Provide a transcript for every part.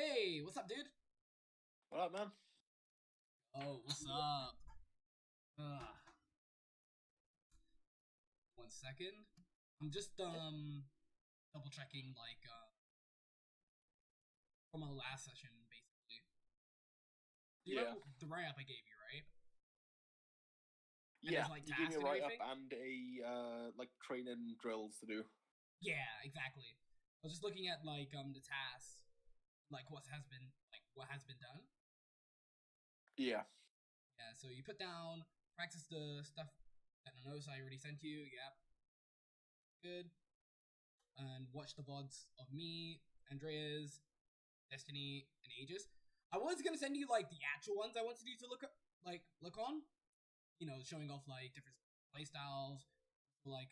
Hey, what's up, dude? What up, man? Oh, what's up? Uh, one second. I'm just double checking from our last session basically. You Yeah. know the write up I gave you, right? And Yeah, there's like you gave me tasks a and write-up everything. and like training drills to do. Yeah, exactly. I was just looking at the tasks, like what has been done. Yeah. Yeah, so you put down practice the stuff that the notes I already sent you. Yep, good. And watch the VODs of me, Andreas, Destiny, and Aegis. I was gonna send you like the actual ones I wanted you to look on. You know, showing off like different playstyles, like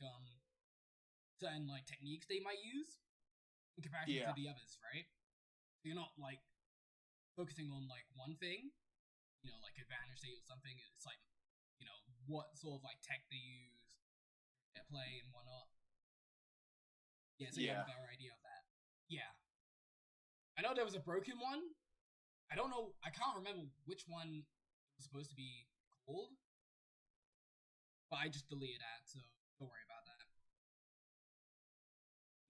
certain like techniques they might use in comparison to Yeah. the others, right? So you're not like focusing on like one thing, you know, like advantage state or something. It's like, you know, what sort of like tech they use at play and whatnot. Yeah, so you have Yeah. a better idea of that. Yeah. I know there was a broken one. I don't know. I can't remember which one it was supposed to be called, but I just deleted that, so don't worry about that.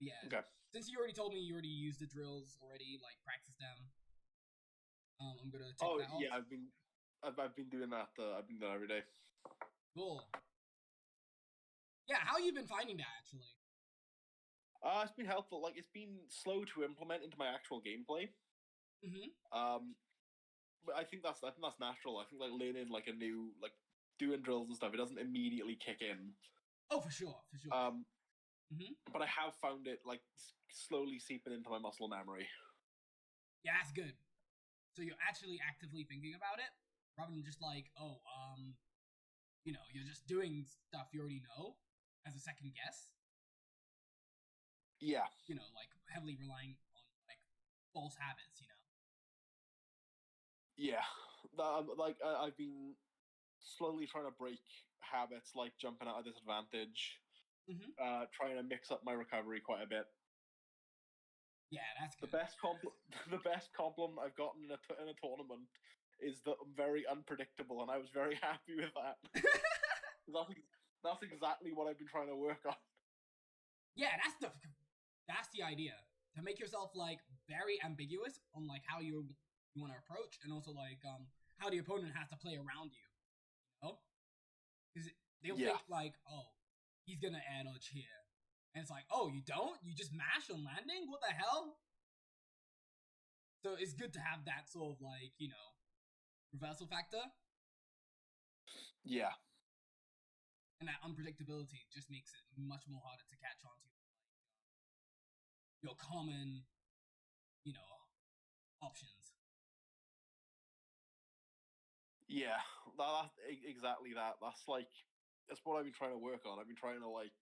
But yeah, Okay. since you already told me you already used the drills already, like practice them. I'm gonna tick Oh that off. yeah, I've been doing that. I've been doing that every day. Cool. Yeah, how you been finding that actually? It's been helpful. Like it's been slow to implement into my actual gameplay. Mm-hmm. But I think that's natural. I think like learning like a new like doing drills and stuff, it doesn't immediately kick in. Oh, for sure, for sure. Um, Mm-hmm. but I have found it like slowly seeping into my muscle memory. Yeah, that's good. So you're actually actively thinking about it, rather than just like, oh, you know, you're just doing stuff you already know as a second guess. Yeah. You know, like heavily relying on like false habits. You know. Yeah. I've been slowly trying to break habits like jumping at a disadvantage, Mm-hmm. trying to mix up my recovery quite a bit. Yeah, that's The good. best the best compliment I've gotten in a tournament is that I'm very unpredictable, and I was very happy with that. that's, that's exactly what I've been trying to work on. Yeah, that's the idea, to make yourself like very ambiguous on like how you want to approach, and also like how the opponent has to play around you. You know, because they'll Yeah, think like, oh, he's gonna add edge here, and it's like, oh, you don't, you just mash on landing. What the hell? So it's good to have that sort of like, you know, reversal factor, yeah, and that unpredictability just makes it much more harder to catch on to your common, you know, options. yeah. Exactly that. That's what I've been trying to work on. I've been trying to like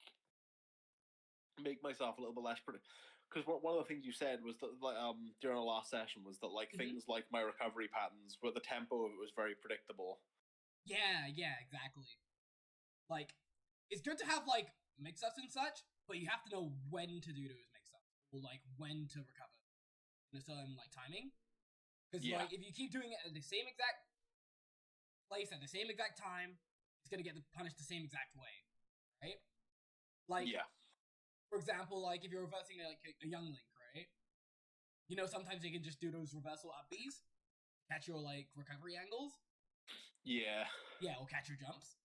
make myself a little bit less predictable. Because one of the things you said was that like during our last session was that like Mm-hmm. things like my recovery patterns, but the tempo of it was very predictable. Yeah, exactly. Like, it's good to have like mix-ups and such, but you have to know when to do those mix-ups, or like when to recover in a certain like timing. Because Yeah, like if you keep doing it at the same exact place at the same exact time, it's gonna get punished the same exact way, right? Like, yeah, for example, like if you're reversing like a young link, right? You know, sometimes you can just do those reversal up Bs, catch your like recovery angles, yeah, yeah, or catch your jumps.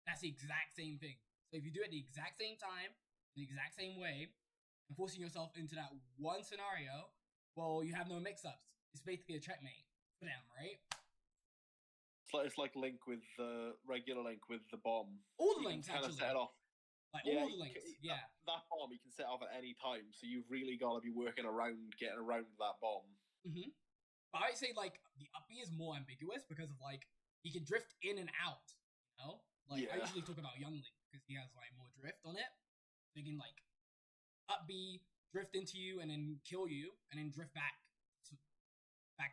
That's the exact same thing. So if you do it the exact same time, the exact same way, and forcing yourself into that one scenario, well, you have no mix-ups. It's basically a checkmate for them, right? it's like Link with the regular Link with the bomb. All the You can links, kind of set actually. it off. Like, Yeah, all the links, yeah. that bomb you can set off at any time, so you've really got to be working around getting around that bomb. Mm-hmm. But I'd say, like, the up B is more ambiguous because of, like, he can drift in and out, you know? Like, I Yeah, usually talk about Young Link because he has, like, more drift on it. They can, like, up B, drift into you, and then kill you, and then drift back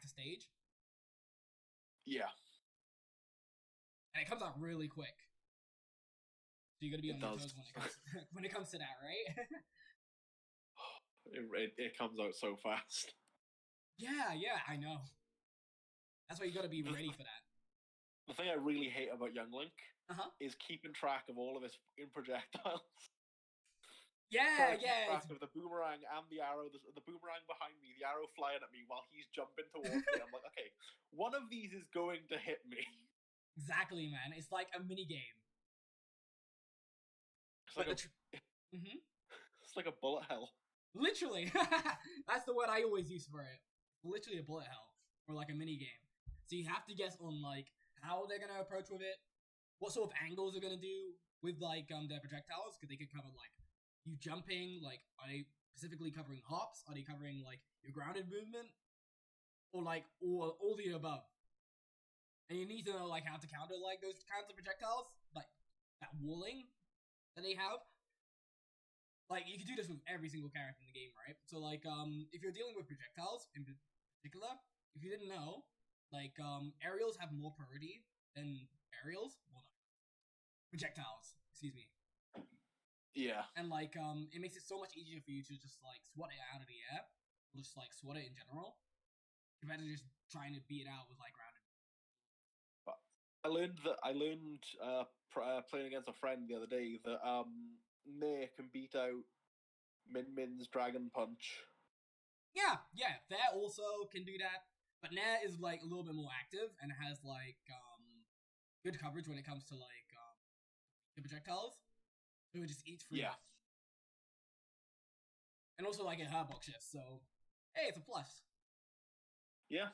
to stage. yeah, And it comes out really quick. So you gotta be it on your does. toes when it comes to that, right? It comes out so fast. Yeah, I know. That's why you gotta be The, ready for that. the thing I really hate about Young Link Uh-huh. is keeping track of all of his fucking projectiles. Yeah, Trying to keep yeah, track of the boomerang and the arrow, the boomerang behind me, the arrow flying at me while he's jumping towards me. I'm like, okay, one of these is going to hit me. exactly, man. It's like a mini game. It's But like mm-hmm. it's like a bullet hell. Literally, that's the word I always use for it. Literally a bullet hell, or like a mini game. So you have to guess on like how they're gonna approach with it, what sort of angles they're gonna do with like their projectiles, because they could cover like you jumping, like are they specifically covering hops? Are they covering like your grounded movement, or like all the above? And you need to know like how to counter like those kinds of projectiles, like that walling that they have. Like you can do this with every single character in the game, right? So like if you're dealing with projectiles in particular, if you didn't know, like aerials have more priority than aerials. Well, no, projectiles, excuse me. Yeah. And like it makes it so much easier for you to just like swat it out of the air, or just like swat it in general, compared to just trying to beat it out with like grounded. I learned playing against a friend the other day that Nair can beat out Min Min's Dragon Punch. Yeah, that also can do that, but Nair is like a little bit more active and has like good coverage when it comes to like the projectiles. So it just eats through Yeah. it. And also like it hurtbox shifts, so hey, it's a plus. Yeah.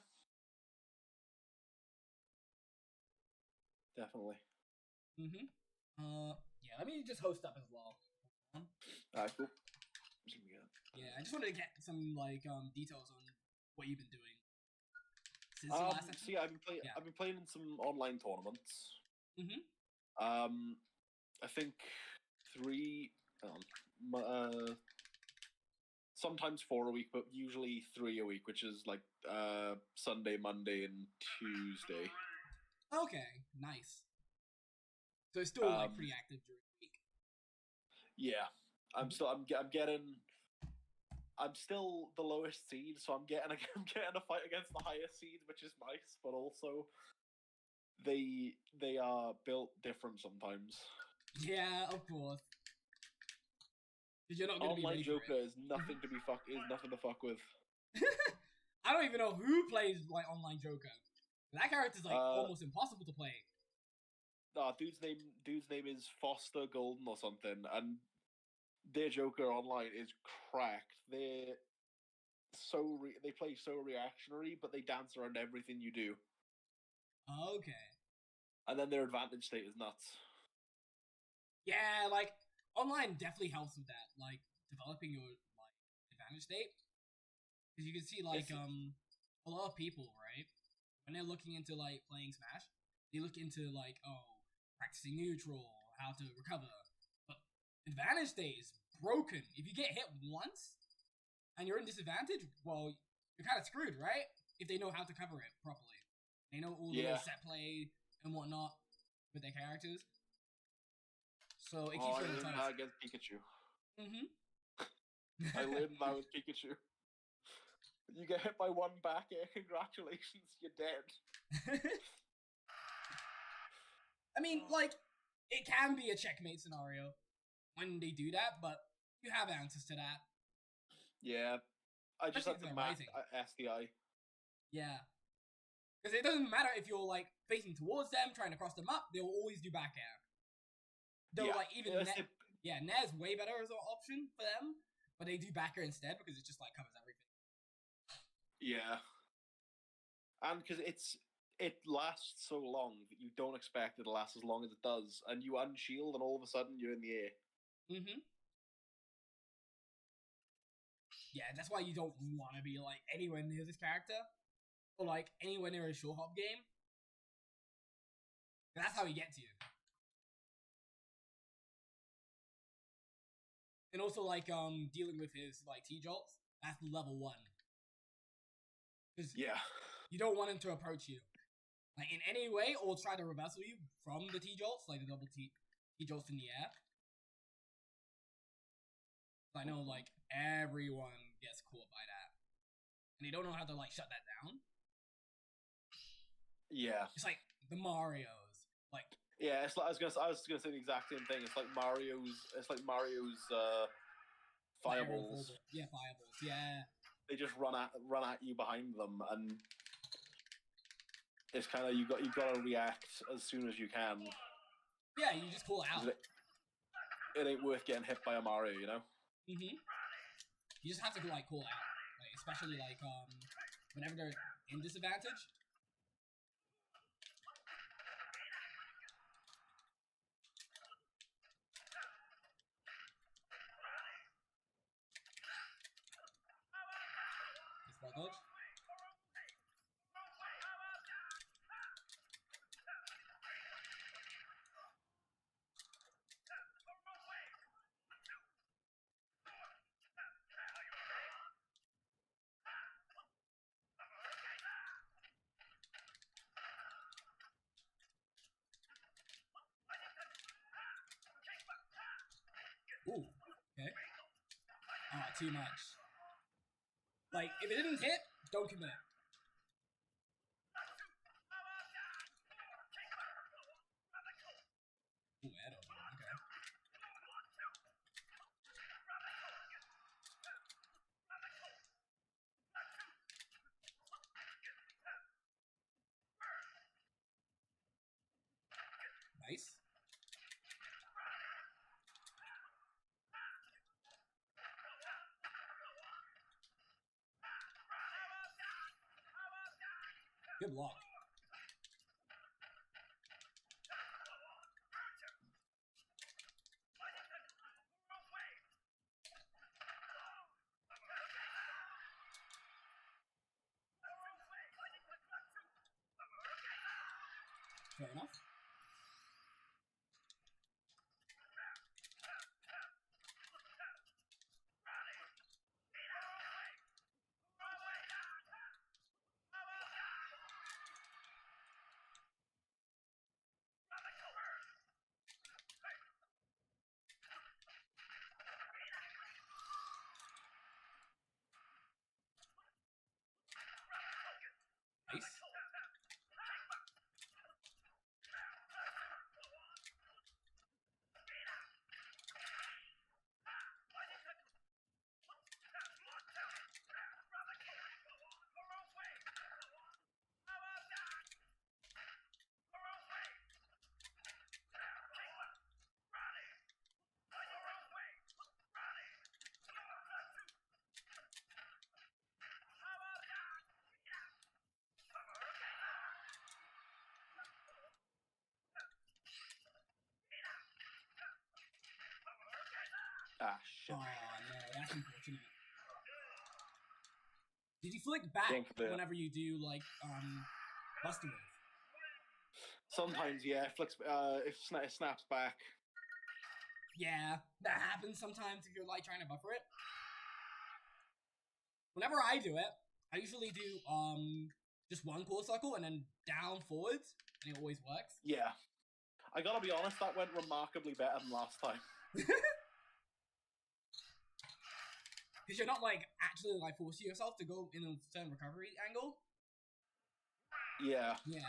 Definitely. Mm-hmm. Yeah, let me just host up as well. Alright, cool. Yeah, I just wanted to get some like details on what you've been doing since the last session. So yeah, I've been playing in some online tournaments. Mm-hmm. I think three, sometimes 4 a week, but usually 3 a week, which is like Sunday, Monday, and Tuesday. Okay, nice. So it's still like pretty active during the week. Yeah, I'm still I'm still the lowest seed, so I'm getting a fight against the highest seed, which is nice, but also they are built different sometimes. Yeah, of course. Because you're not going to be Online ready Joker for it. is nothing to fuck with. I don't even know who plays like online Joker. That character's like almost impossible to play. Dude's name is Foster Golden or something, and their Joker online is cracked. They play so reactionary, but they dance around everything you do. Okay. And then their advantage state is nuts. Yeah, like online definitely helps with that, like developing your like advantage state. Because you can see like a lot of people, right, when they're looking into like playing Smash, they look into like practicing neutral, how to recover. But advantage state is broken. If you get hit once and you're in disadvantage, well, you're kind of screwed, right? If they know how to cover it properly, they know all the little set play and whatnot with their characters. So it keeps you learned that against Pikachu. Mm-hmm. I learned that with Pikachu. You get hit by one back air, congratulations, you're dead. I mean, like, it can be a checkmate scenario when they do that, but you have answers to that. Yeah. I just have to max SDI. Yeah. Because it doesn't matter if you're, like, facing towards them, trying to cross them up, they'll always do back air. Though, like, even Nair's way better as an option for them, but they do back air instead because it just, like, covers everything. Yeah. And because it lasts so long that you don't expect it to last as long as it does, and you unshield, and all of a sudden you're in the air. Mm-hmm. Yeah, that's why you don't want to be, like, anywhere near this character, or, like, anywhere near a short hop game. That's how he gets you. And also, like, dealing with his, like, T-Jolts, that's level 1. Yeah. You don't want him to approach you, like, in any way, or try to reversal you from the T-Jolts, like the double T-Jolts in the air. I know, like, everyone gets caught by that. and they don't know how to like shut that down. Yeah. It's like the Marios, like Yeah, it's like I was gonna say the exact same thing. It's like Mario's fireballs. Yeah, fireballs. Yeah. They just run at you behind them, and it's kind of you got to react as soon as you can. Yeah, you just call out. It ain't worth getting hit by a Mario, you know. You just have to like call out, like especially like whenever they're in disadvantage. Dodge. Ooh, okay. Too much. Like, if it didn't hit, don't commit. Ooh, Edo. Okay. Nice. Good luck. Fair enough. Nice. Ah, shit. Oh no, that's unfortunate. Did you flick back whenever you do like Buster Move? Sometimes, yeah. Flicks. If it snaps back. Yeah, that happens sometimes if you're like trying to buffer it. Whenever I do it, I usually do just one core circle and then down forwards, and it always works. Yeah, I gotta be honest, that went remarkably better than last time. Because you're not like actually like forcing yourself to go in a certain recovery angle. Yeah. Yeah.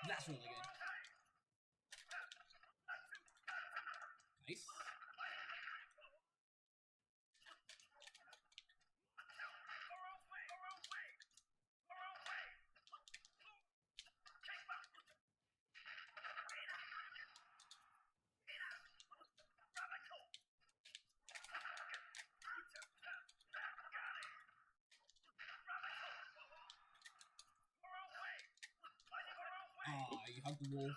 That's really good. Nice. You hugged the wall.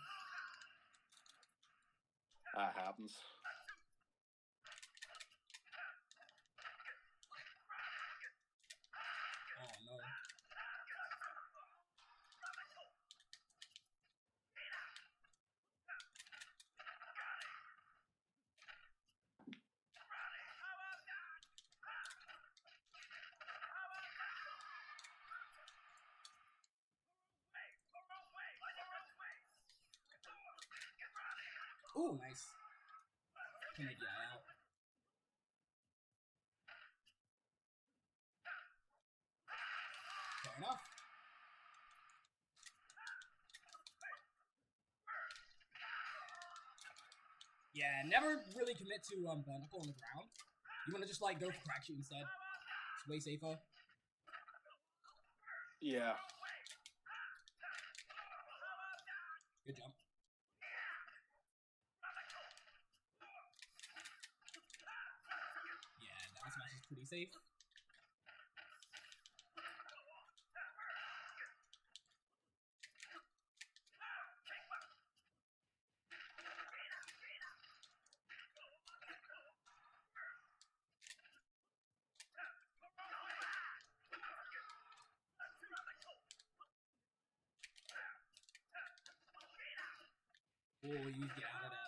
That happens. Oh no. Ooh, nice. Can make the eye out. Yeah, never really commit to vertical on the ground. You want to just like go for crack shoot instead. It's way safer. Yeah. Good jump. Yeah, down smash is pretty safe. Oh, you get out of there.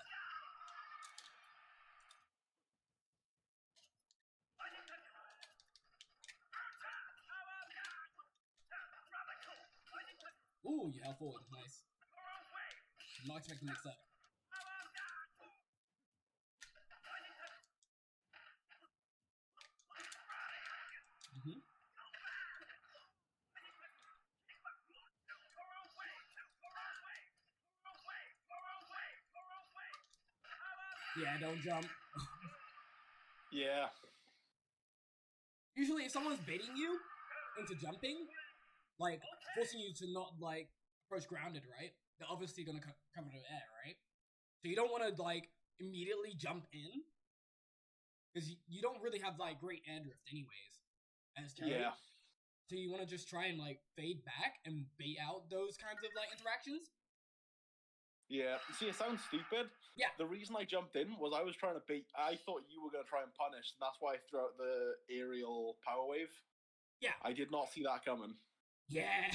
Ooh, you held forward. Nice. Not expecting mix up. Yeah, don't jump. Yeah. Usually, if someone's baiting you into jumping, like forcing you to not like approach grounded, right? They're obviously gonna cover the air, right? So you don't want to like immediately jump in because you don't really have like great air drift anyways as Terry. Yeah. So you want to just try and like fade back and bait out those kinds of like interactions. Yeah. See, it sounds stupid. Yeah. The reason I jumped in was I was trying to beat. I thought you were going to try and punish, and that's why I threw out the aerial power wave. Yeah. I did not see that coming. Yeah.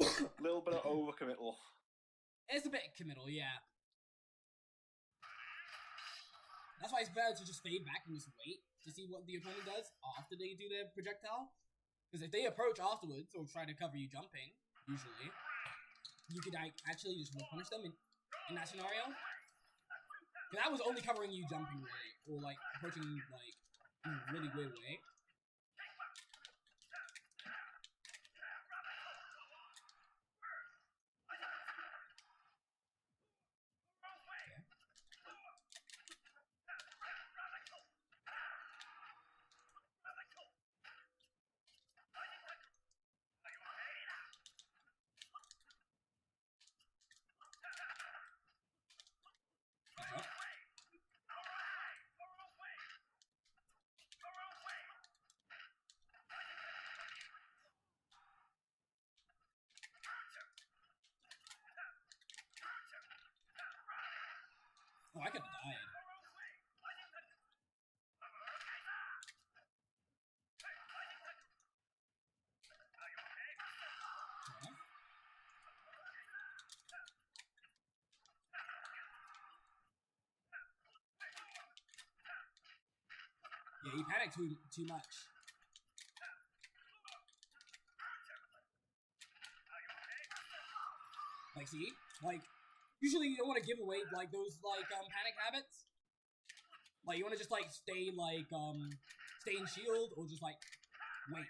A little bit of overcommittal. It's a bit committal, yeah. That's why it's better to just fade back and just wait to see what the opponent does after they do their projectile. Because if they approach afterwards or try to cover you jumping, usually, you could actually just punish them in that scenario. And that was only covering you jumping, really, or like approaching like in a really weird way. Oh, I could have died. Yeah, you panic too much. Like, see? Like, usually you don't want to give away, like, those, like, panic habits. Like, you want to just, like, stay in shield, or just, like, wait.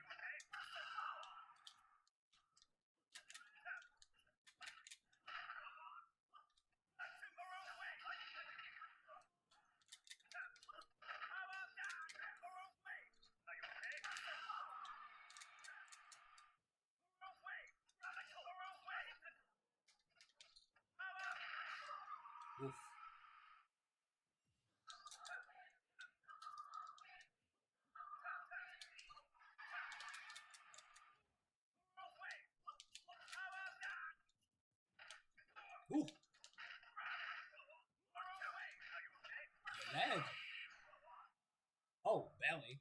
Oof. Ooh. You're dead. Oh, belly.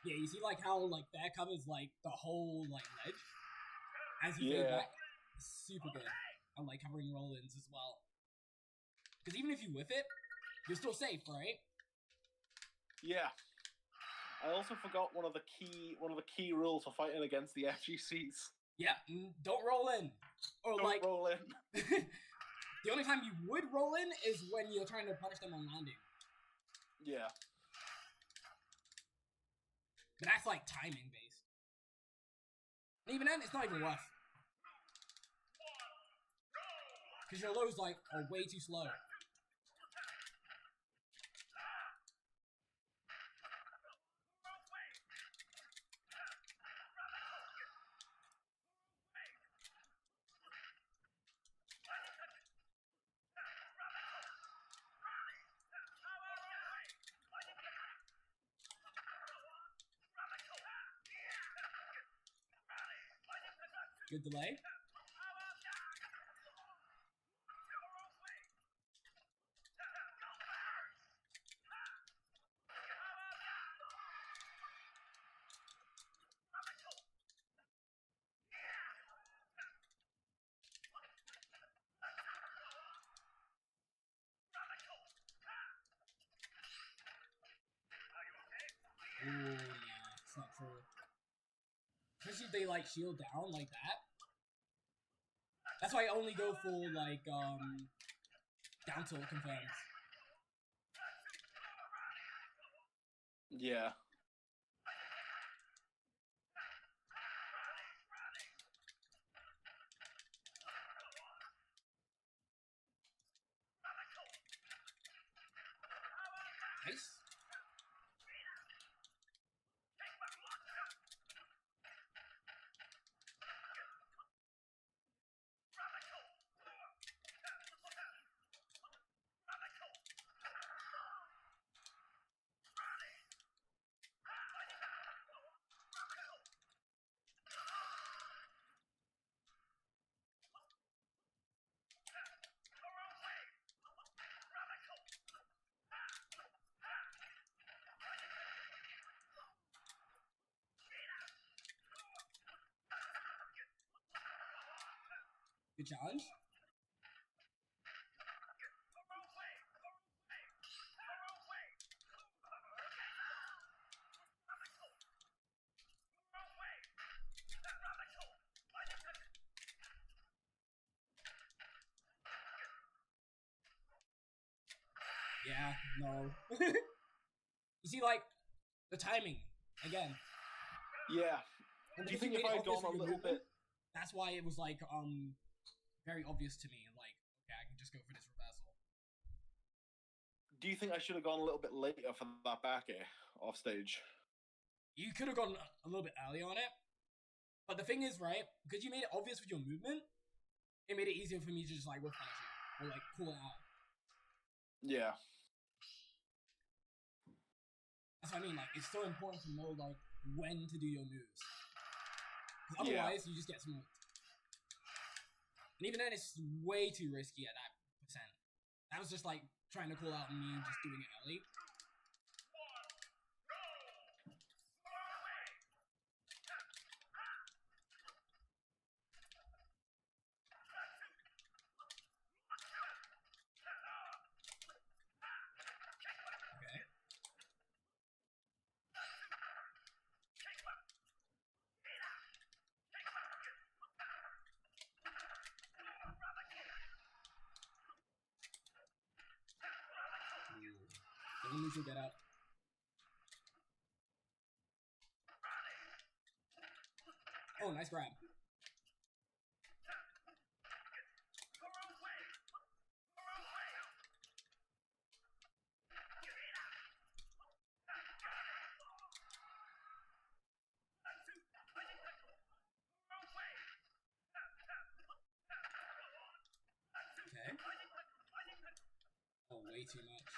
Yeah, you see, like, how, like, that covers, like, the whole, like, ledge? As you fade back? Super good. And, like, covering roll-ins as well. Because even if you whiff it, you're still safe, right? Yeah. I also forgot one of the key rules for fighting against the FGCs. Yeah, don't roll in. Or Don't roll in. The only time you would roll in is when you're trying to punish them on landing. Yeah. But that's like timing based. And even then, it's not even worth. Because your lows like are way too slow. Good delay. Ooh, yeah, it's not true. Especially if they like shield down like that. That's why I only go for like down tilt confirms. Yeah. Nice. Good challenge. Yeah, no. You see, like, the timing, again. Yeah. Do you think if I had gone a little bit... That's why it was, like, very obvious to me. Like, okay, I can just go for this reversal. Do you think I should have gone a little bit later for that back air off stage? You could have gone a little bit early on it. But the thing is, right, because you made it obvious with your movement, it made it easier for me to just, like, whiff punish you. Or, like, cool it out. Yeah. That's what I mean, like, it's so important to know, like, when to do your moves. Otherwise, you just get smoked. And even then, it's way too risky at that percent. That was just, like, trying to call out me just doing it early. Neutral get out. Oh, nice grab. Okay. Oh, way too much.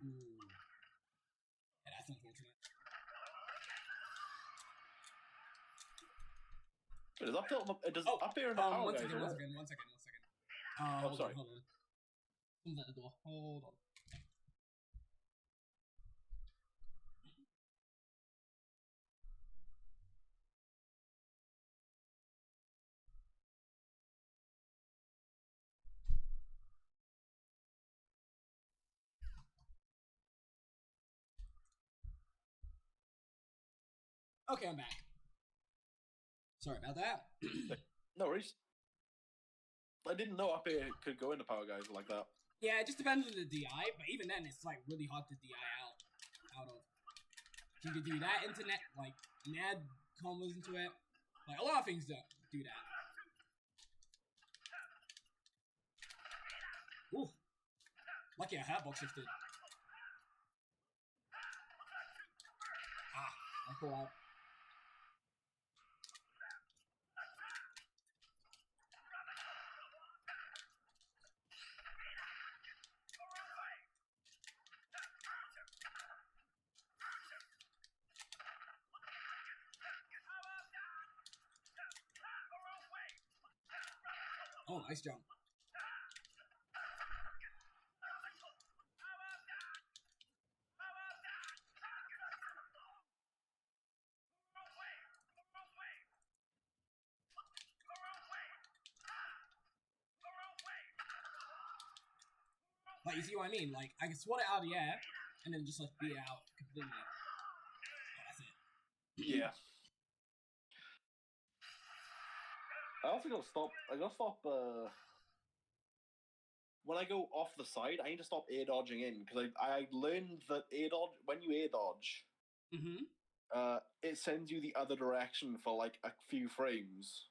Ooh. Yeah, that's unfortunate. Does up tilt? Does up air in the power, guys? One second. Oh, sorry. Hold on. Someone's at the door. Hold on. Okay, I'm back. Sorry about that. No worries. I didn't know up air could go into power guys like that. Yeah, it just depends on the DI, but even then, it's like really hard to DI out of. You could do that internet, like mad combos into it. Like a lot of things don't do that. Ooh, lucky I hatbox shifted. I'll pull out. Oh, nice jump. Like, you see what I mean? Like, I can swat it out of the air, and then just, like, beat it out completely. Yeah, that's it. Yeah. I also gotta stop. When I go off the side, I need to stop air dodging in because I learned that air dodge when you air dodge, it sends you the other direction for like a few frames,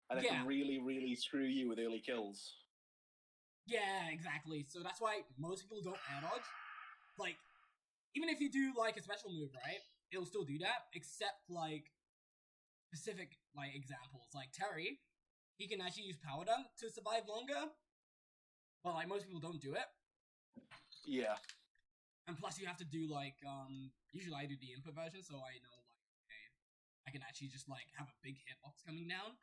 and it can really, really screw you with early kills. Yeah, exactly. So that's why most people don't air dodge. Like, even if you do like a special move, right? It'll still do that, except like specific like examples. Like Terry, he can actually use power dunk to survive longer, but like most people don't do it. Yeah. And plus, you have to do like usually I do the input version, so I know like okay, I can actually just like have a big hitbox coming down.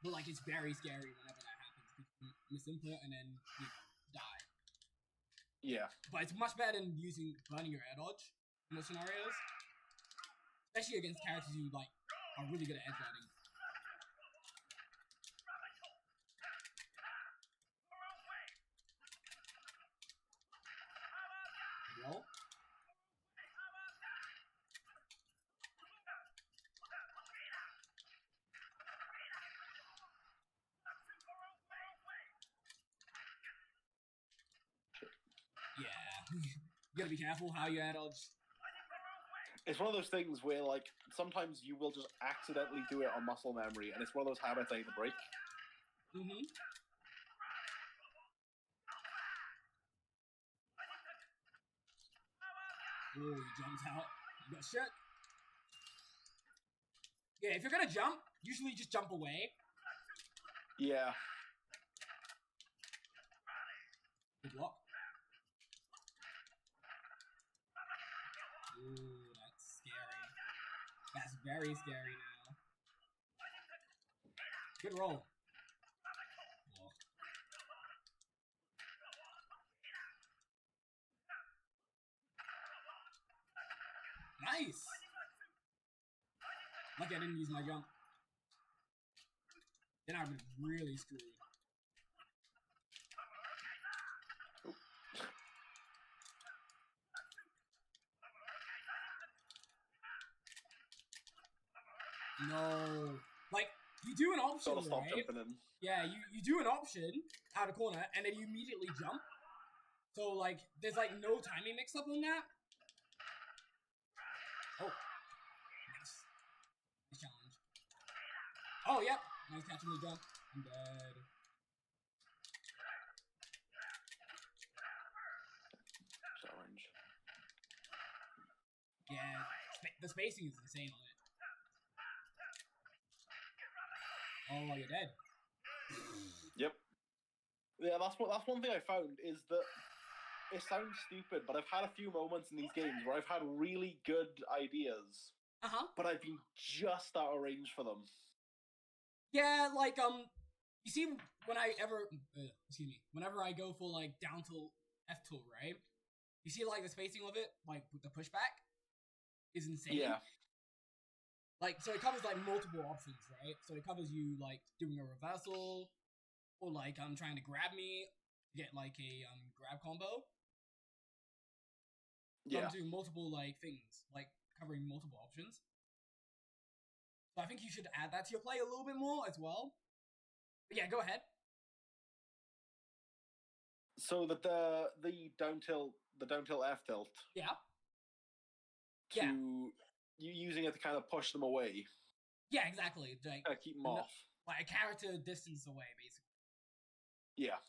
But like it's very scary whenever that happens because you miss input and then you die. Yeah. But it's much better than burning your air dodge in those scenarios. Especially against characters who like are really good at edge guarding. Roll. Yeah. You gotta be careful how you air dodge. It's one of those things where, like, sometimes you will just accidentally do it on muscle memory, and it's one of those habits I need to break. Mm-hmm. Oh, he jumps out. You got shit. Yeah, if you're gonna jump, usually just jump away. Yeah. Good block. Ooh, that's scary. That's very scary now. Good roll. Oh. Nice! Lucky I didn't use my jump. Then I would be really screwed. No. Like, you do an option, Gotta stop right? jumping in. Yeah, you do an option out of corner, and then you immediately jump. So, like, there's, like, no timing mix-up on that. Oh. Nice. Nice challenge. Oh, yep. Nice catching the jump. I'm dead. Challenge. Yeah, the spacing is insane on it. Oh, you're dead. Yep. Yeah, that's one thing I found is that it sounds stupid, but I've had a few moments in these games where I've had really good ideas, but I've been just out of range for them. Yeah, like you see, whenever I go for like down tilt F tilt, right? You see, like the spacing of it, like with the pushback, is insane. Yeah. Like, so it covers like multiple options, right? So it covers you like doing a reversal, or like trying to grab me, get like a grab combo. So Yeah. I'm doing multiple like things. Like covering multiple options. So I think you should add that to your play a little bit more as well. But yeah, go ahead. So that the down tilt, F tilt. Yeah. You using it to kind of push them away. Yeah, exactly. Like, keep them off. Like a character distance away, basically. Yeah.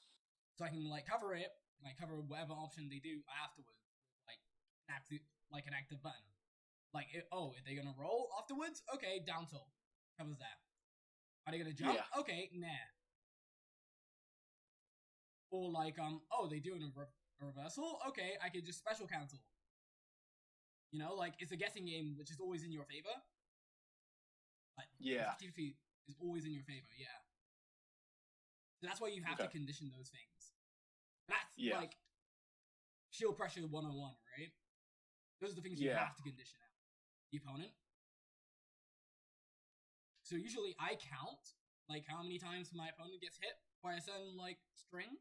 So I can like cover it, like cover whatever option they do afterwards, like an active button. Like, if they're gonna roll afterwards? Okay, down tilt covers that. Are they gonna jump? Yeah. Okay, nah. Or like, they doing a reversal? Okay, I can just special cancel. You know, like, it's a guessing game, which is always in your favor. Like, yeah. 50 is always in your favor, yeah. So that's why you have to condition those things. That's like shield pressure 101, right? Those are the things you have to condition out the opponent. So usually I count like how many times my opponent gets hit by a certain like string.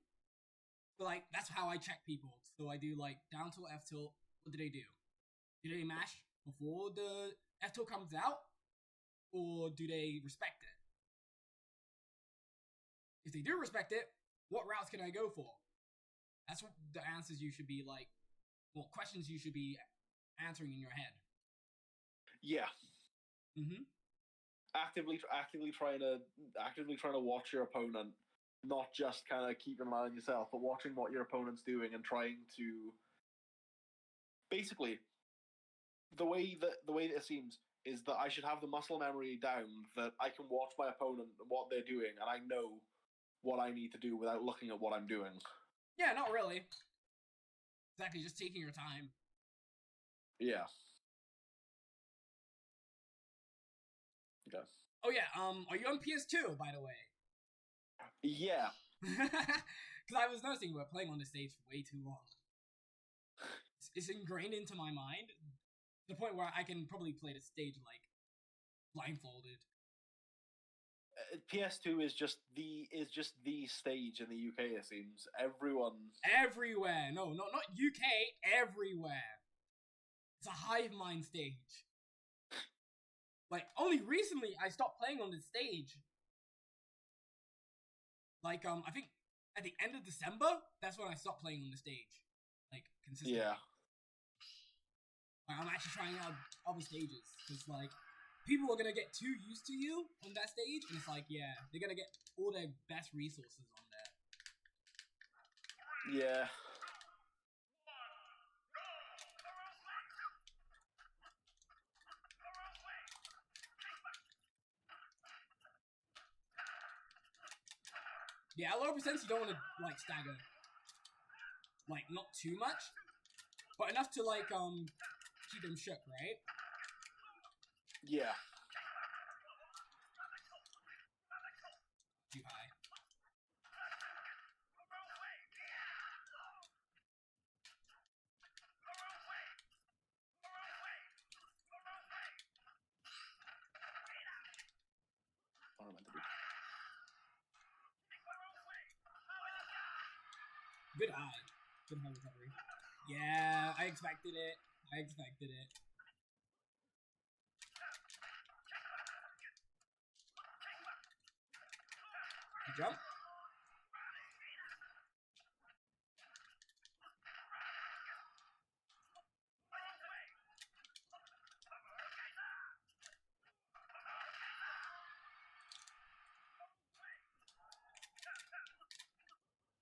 So like that's how I check people. So I do like down tilt, F tilt. What do they do? Do they mash before the F tilt comes out, or do they respect it? If they do respect it, what routes can I go for? That's what the answers you should be like. Well, questions you should be answering in your head. Yeah. Mm-hmm. Actively trying to watch your opponent, not just kind of keeping an eye on yourself, but watching what your opponent's doing and trying to. Basically, the way that it seems is that I should have the muscle memory down that I can watch my opponent and what they're doing, and I know what I need to do without looking at what I'm doing. Yeah, not really. Exactly, just taking your time. Yeah. Okay. Oh yeah, are you on PS2, by the way? Yeah. Because I was noticing we're playing on the stage for way too long. It's ingrained into my mind, to the point where I can probably play the stage, like, blindfolded. PS2 is just the stage in the UK. It seems everywhere. No, not UK. Everywhere. It's a hive mind stage. Like only recently I stopped playing on the stage. Like I think at the end of December, that's when I stopped playing on the stage, like consistently. Yeah. Like, I'm actually trying out other stages because like. People are gonna get too used to you on that stage, and it's like, yeah, they're gonna get all their best resources on there. Yeah. Yeah, a low percent you don't want to like stagger, like not too much, but enough to like keep them shook, right? Yeah. Too high. Good high. Good high recovery. Yeah, I expected it. Jump.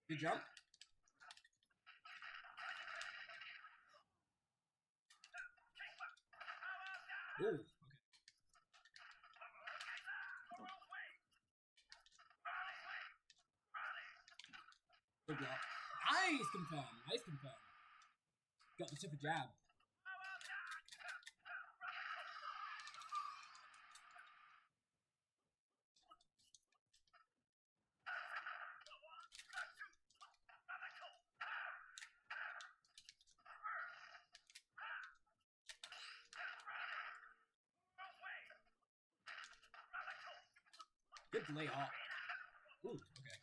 Good jump. Ooh, okay. Good block. Nice confirm. Got the super jab. Good delay off. Ooh, okay.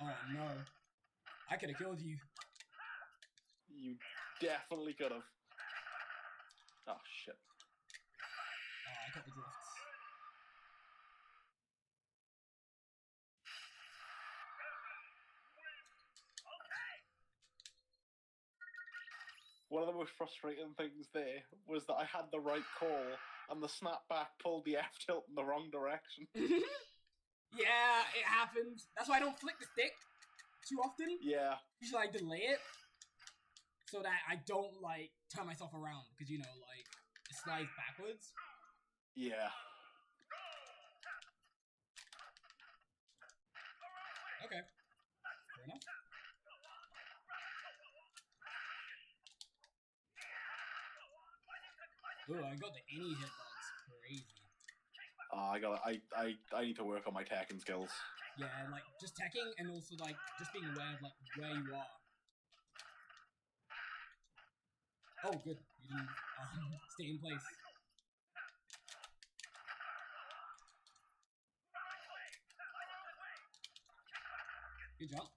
Oh no. I could have killed you. You definitely could have. Oh, shit. Oh, I got the drifts. One of the most frustrating things there was that I had the right call, and the snapback pulled the F tilt in the wrong direction. Yeah, it happens. That's why I don't flick the stick too often. Yeah. Usually I delay it so that I don't, like, turn myself around. Because, you know, like, it slides backwards. Yeah. Okay. Fair enough. Ooh, I got the any hitbox. Crazy. I need to work on my tacking skills. Yeah, like, just teching and also, like, just being aware of, like, where you are. Oh, good. You didn't stay in place. Good job.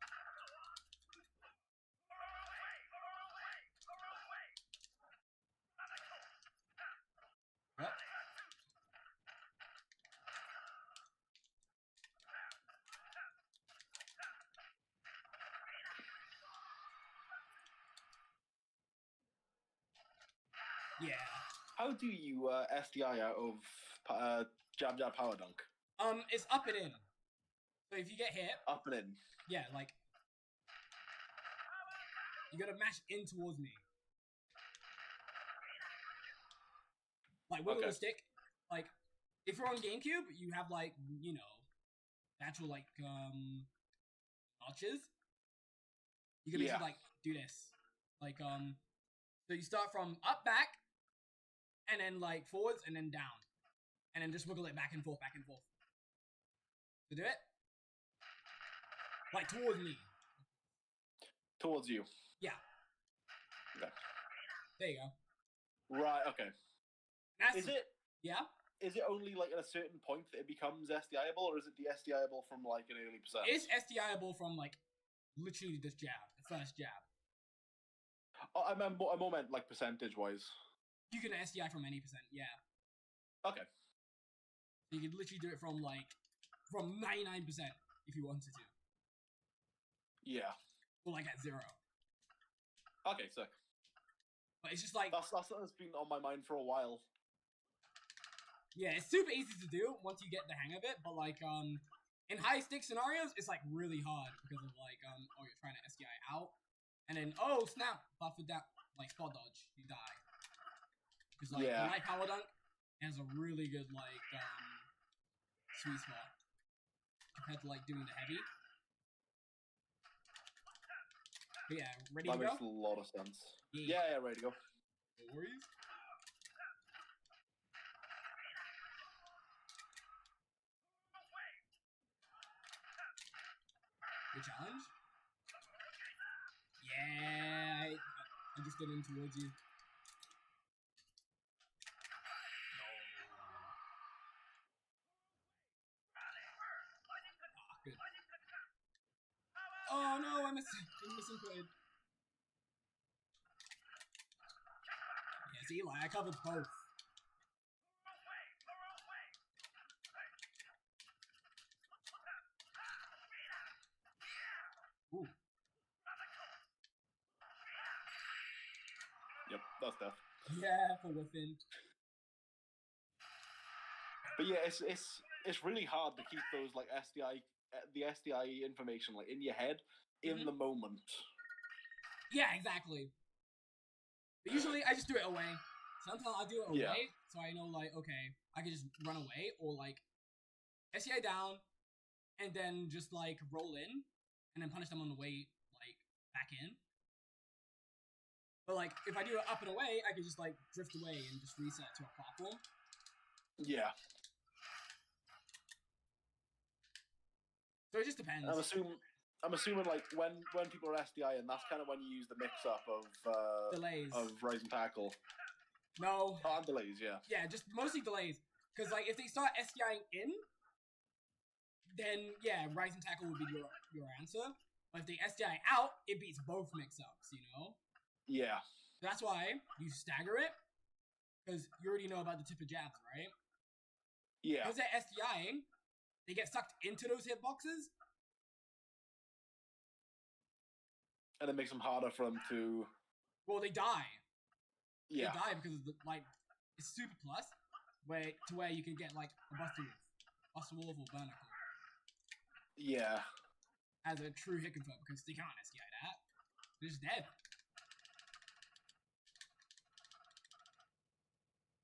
What? Yeah. How do you SDI out of jab jab power dunk? It's up and in. So if you get hit, Up and in. yeah, like, you gotta mash in towards me. Like, wiggle the stick. Like, if you're on GameCube, you have, like, you know, natural, like, notches. You can literally, like, do this. Like, so you start from up, back, and then, like, forwards, and then down. And then just wiggle it back and forth, back and forth. To do it? Like, towards me. Towards you. Yeah. Okay. There you go. Right, okay. That's, is it yeah? Is it only, like, at a certain point that it becomes SDIable, or is it the SDIable from, like, an early percent? It's SDIable from, like, literally this jab. The first jab. Oh, I more meant, like, percentage-wise. You can SDI from any percent, yeah. Okay. You can literally do it from, like, from 99% if you wanted to. Yeah. Or, like, at 0. Okay, sick. But it's just, like... That's something that's been on my mind for a while. Yeah, it's super easy to do once you get the hang of it, but, like, in high-stick scenarios, it's, like, really hard because of, like, oh, you're trying to SDI out, and then, oh, snap, buff with that, like, spot dodge, you die. Because, like, the light power dunk has a really good, like, sweet spot compared to, like, doing the heavy. But yeah, ready to go? That makes a lot of sense. Yeah, ready to go. No worries. Good challenge. Yeah, I just get in towards you. Good. Oh no, I'm missing code. Yes, Eli, I covered both. Ooh. Yep, that's death. Yeah, for whiffing. But yeah, it's really hard to keep those, like, the SDI information, like, in your head in the moment. Yeah, exactly. But usually I just do it away. Sometimes I'll do it away, so I know, like, okay, I can just run away, or, like, SDI down, and then just, like, roll in, and then punish them on the way, like, back in. But, like, if I do it up and away, I can just, like, drift away and just reset to a platform. Yeah. So it just depends. I'm assuming, like, when people are SDI, and that's kind of when you use the mix-up of delays, of rise and tackle. No. Oh, and delays, yeah. Yeah, just mostly delays. Because, like, if they start SDIing in, then yeah, Rising Tackle would be your answer. But if they SDI out, it beats both mix-ups, you know? Yeah. That's why you stagger it, because you already know about the tip of jabs, right? Yeah. Because they're SDIing, they get sucked into those hitboxes. And it makes them harder for them to... Well, they die. Yeah. They die because of the, like, it's super plus, where you can get, like, a Buster Wolf or Barnacle. Yeah. As a true hit confirm, because they can't SDI that. They're just dead.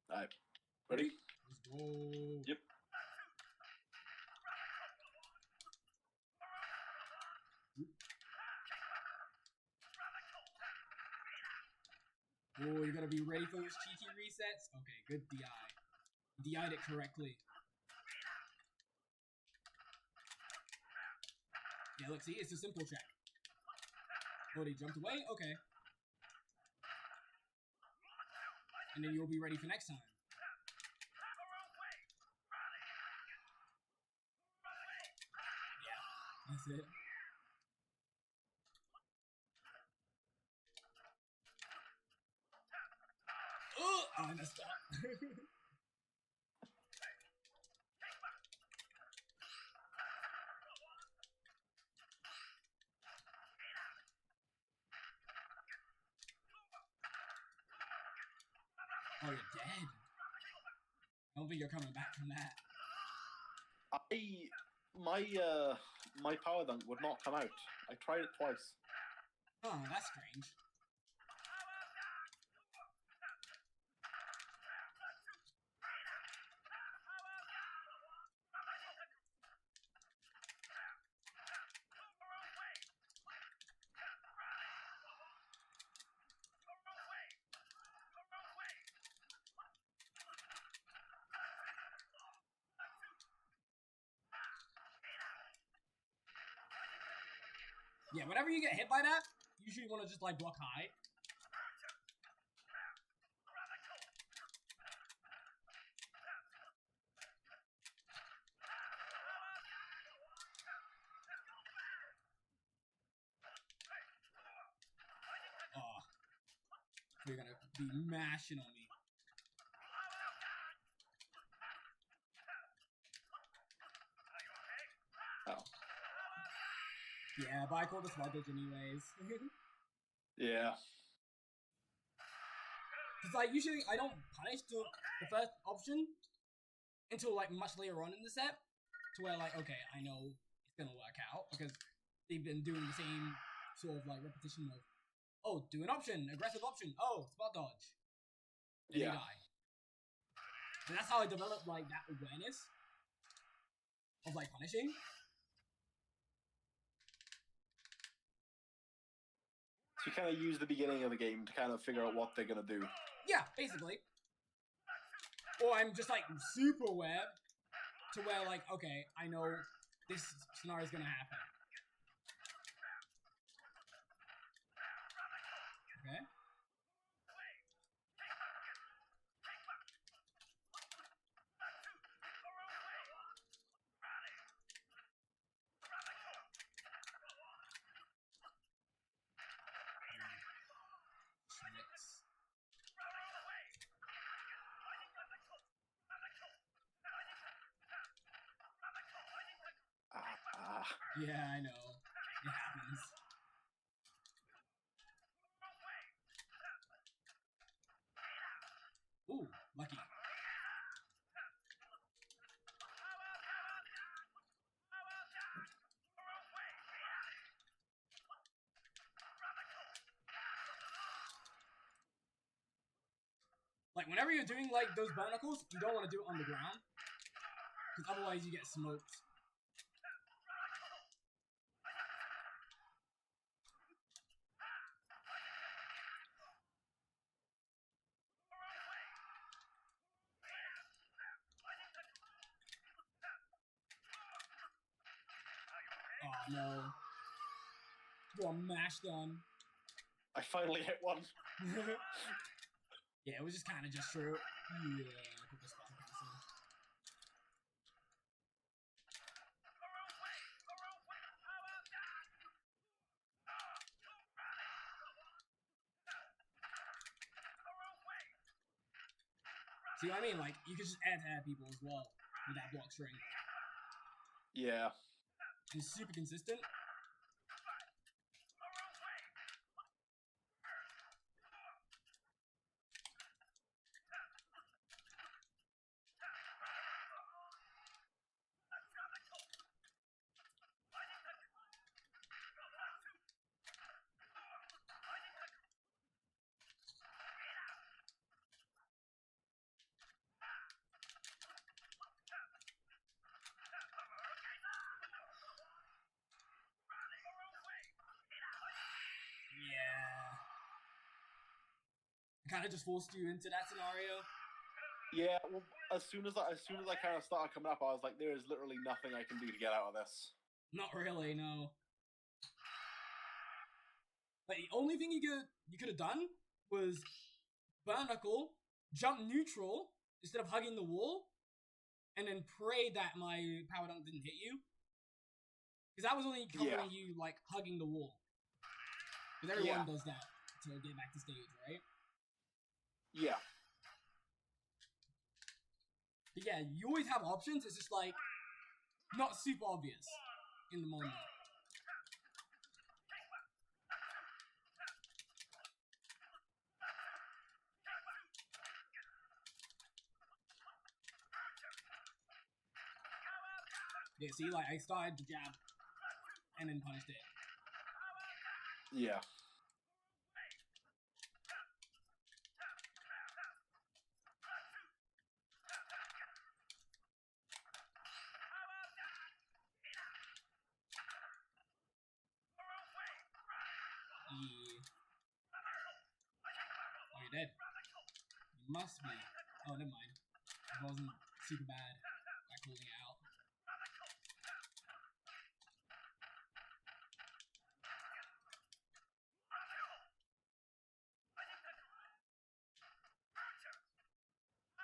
Alright. Ready? Let's go. Yep. Oh, you gotta be ready for those cheeky resets? Okay, good DI. DI'd it correctly. Yeah, look, see, it's a simple check. Oh, they jumped away? Okay. And then you'll be ready for next time. Yeah, that's it. Oh, I messed up. Oh, you're dead. I don't think you're coming back from that. My power dunk would not come out. I tried it twice. Oh, that's strange. Yeah, whenever you get hit by that, you usually want to just, like, block high. Oh. You're gonna be mashing on me. Oh. Yeah, but I call this luggage anyways. Yeah. Because, like, usually I don't punish the first option until, like, much later on in the set. To where, like, okay, I know it's gonna work out. Because they've been doing the same sort of, like, repetition of, oh, do an option, aggressive option, oh, spot dodge. And Yeah. they die. And that's how I developed, like, that awareness of, like, punishing. So you kind of use the beginning of the game to kind of figure out what they're going to do. Yeah, basically. Or I'm just, like, super aware to where, like, okay, I know this scenario is going to happen. Okay. Yeah, I know. It happens. Ooh, lucky. Like, whenever you're doing, like, those barnacles, you don't want to do it on the ground. Because otherwise you get smoked. Oh, no. You are mashed on. I finally hit one. Yeah, it was just kind of just short. Yeah, I put the special cancel. See what I mean? Like, you could just air people as well with that block string. Yeah. It's super consistent. Kind of just forced you into that scenario. Yeah, well, as soon as I kind of started coming up, I was like, there is literally nothing I can do to get out of this. Not really, no. But the only thing you could have done was burn knuckle, jump neutral instead of hugging the wall, and then pray that my power dunk didn't hit you. Because that was only covering you like hugging the wall. Because everyone does that to get back to stage, right? Yeah. But yeah, you always have options. It's just like not super obvious in the moment. Yeah, see, like I started the jab and then punished it. Yeah. Oh, you're dead. You must be. Oh, never mind. It wasn't super bad by calling it out.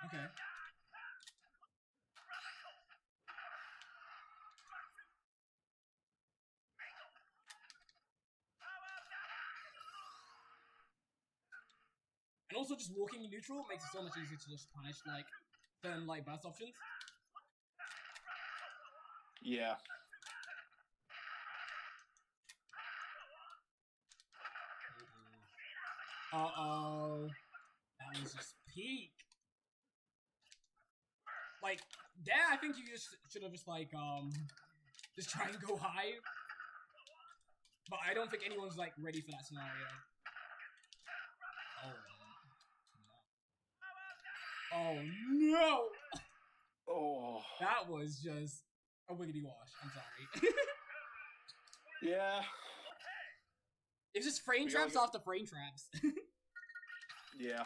Okay. And also just walking in neutral makes it so much easier to just punish like certain like burst options. Yeah. Uh-oh. That was just peak. Like, there I think you just should have just like just try and go high. But I don't think anyone's like ready for that scenario. Oh no! Oh. That was just a wiggity wash. I'm sorry. Yeah. It's just frame traps after frame traps. Yeah.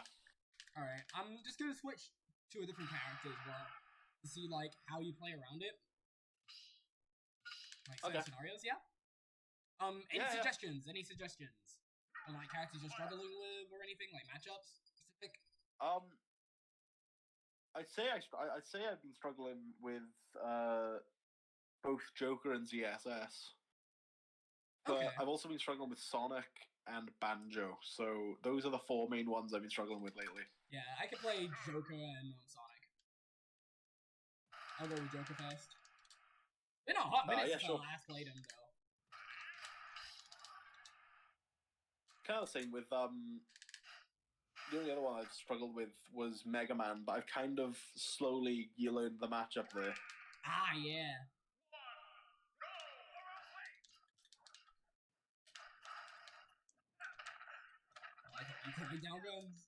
Alright, I'm just gonna switch to a different character as well. To see like how you play around it. Like certain scenarios, yeah? Any suggestions? Any suggestions? On like characters you're struggling with or anything? Like matchups specific? I'd say I've been struggling with both Joker and ZSS. But I've also been struggling with Sonic and Banjo. So those are the four main ones I've been struggling with lately. Yeah, I could play Joker and Sonic. I'll go with Joker first. Been a hot minute since I last played him, though. Kind of the same with the only other one I've struggled with was Mega Man, but I've kind of slowly learned the matchup there. Ah, yeah. I thought you could be down guns.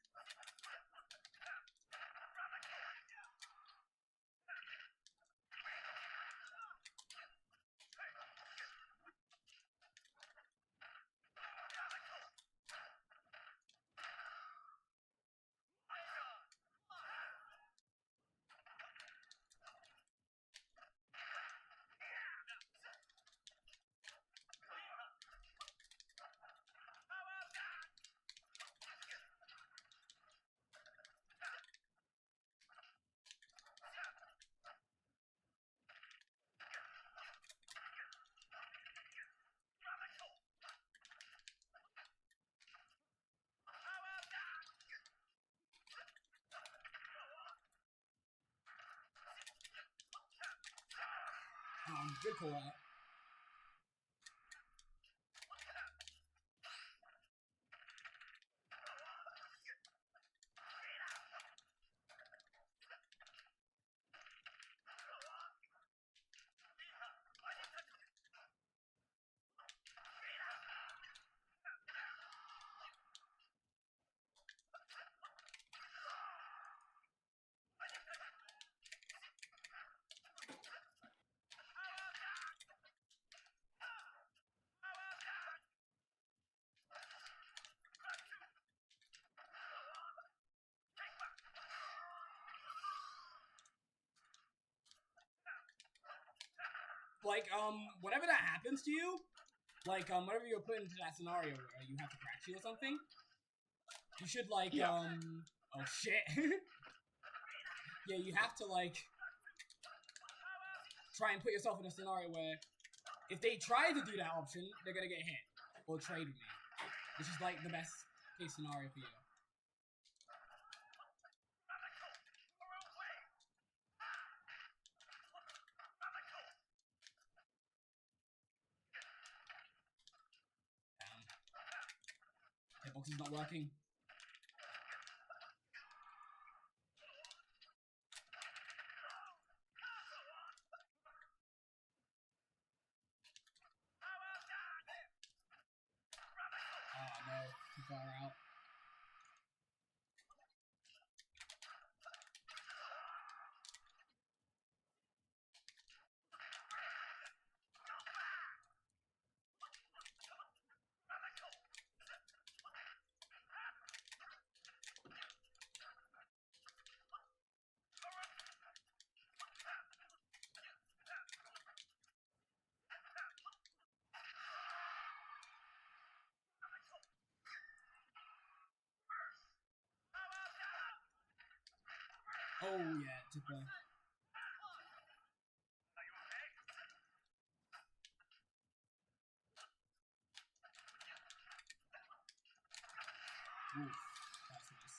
Good call out. Like, whenever that happens to you, like, whenever you're put into that scenario where you have to crack you or something, you should, like, oh shit. Yeah, you have to, like, try and put yourself in a scenario where if they try to do that option, they're gonna get hit or trade with me, which is, like, the best case scenario for you. Hitbox is not working. Oh no, too far out. Oh yeah, took a... Oof, that's nice.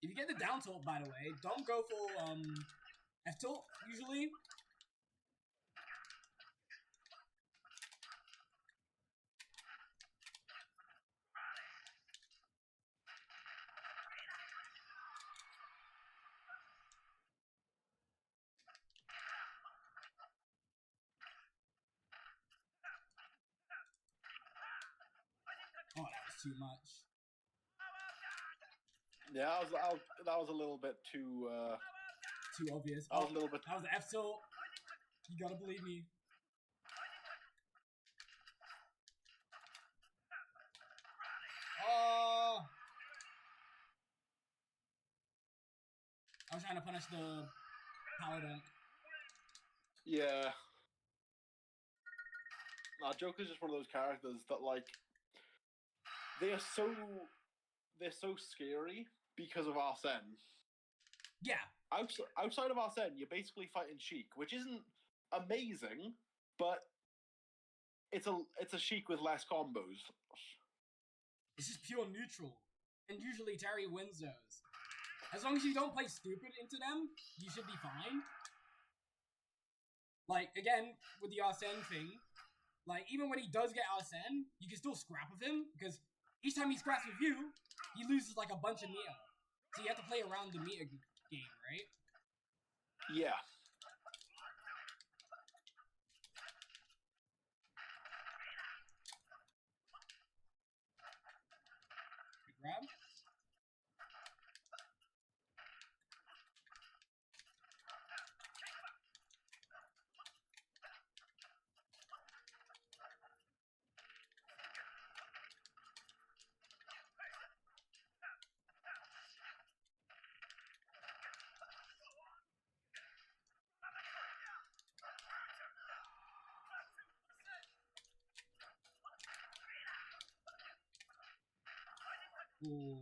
If you get the down tilt, by the way, don't go for F tilt usually. Oh, that was too much. Yeah, that was a little bit too. Too obvious. That was a little bit. That was the F tilt. You gotta believe me. Oh! I was trying to punish the power dunk. Yeah. Nah, Joker's just one of those characters that, like, they're so scary because of Arsene. Yeah. Outside of Arsene, you're basically fighting Sheik, which isn't amazing, but it's a Sheik with less combos. It's just pure neutral. And usually Terry wins those. As long as you don't play stupid into them, you should be fine. Like, again, with the Arsene thing, like, even when he does get Arsene, you can still scrap with him, because each time he scraps with you, he loses, like, a bunch of meter. So you have to play around the meter game, right? Yeah. Good grab. Ooh.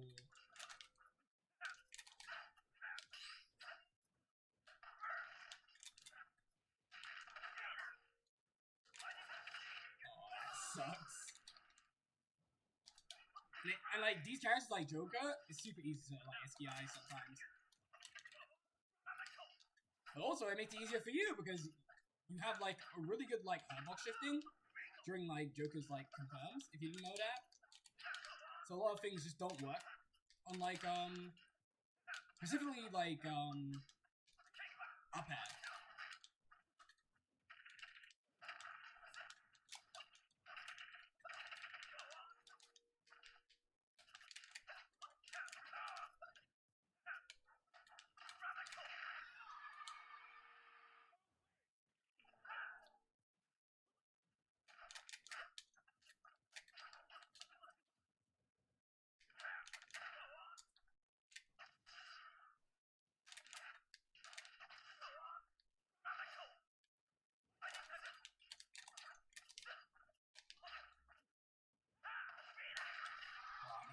And like these characters like Joker, it's super easy to like SDI sometimes. But also it makes it easier for you because you have like a really good like box shifting during like Joker's like confirms, if you didn't know that. So a lot of things just don't work on like specifically like up air.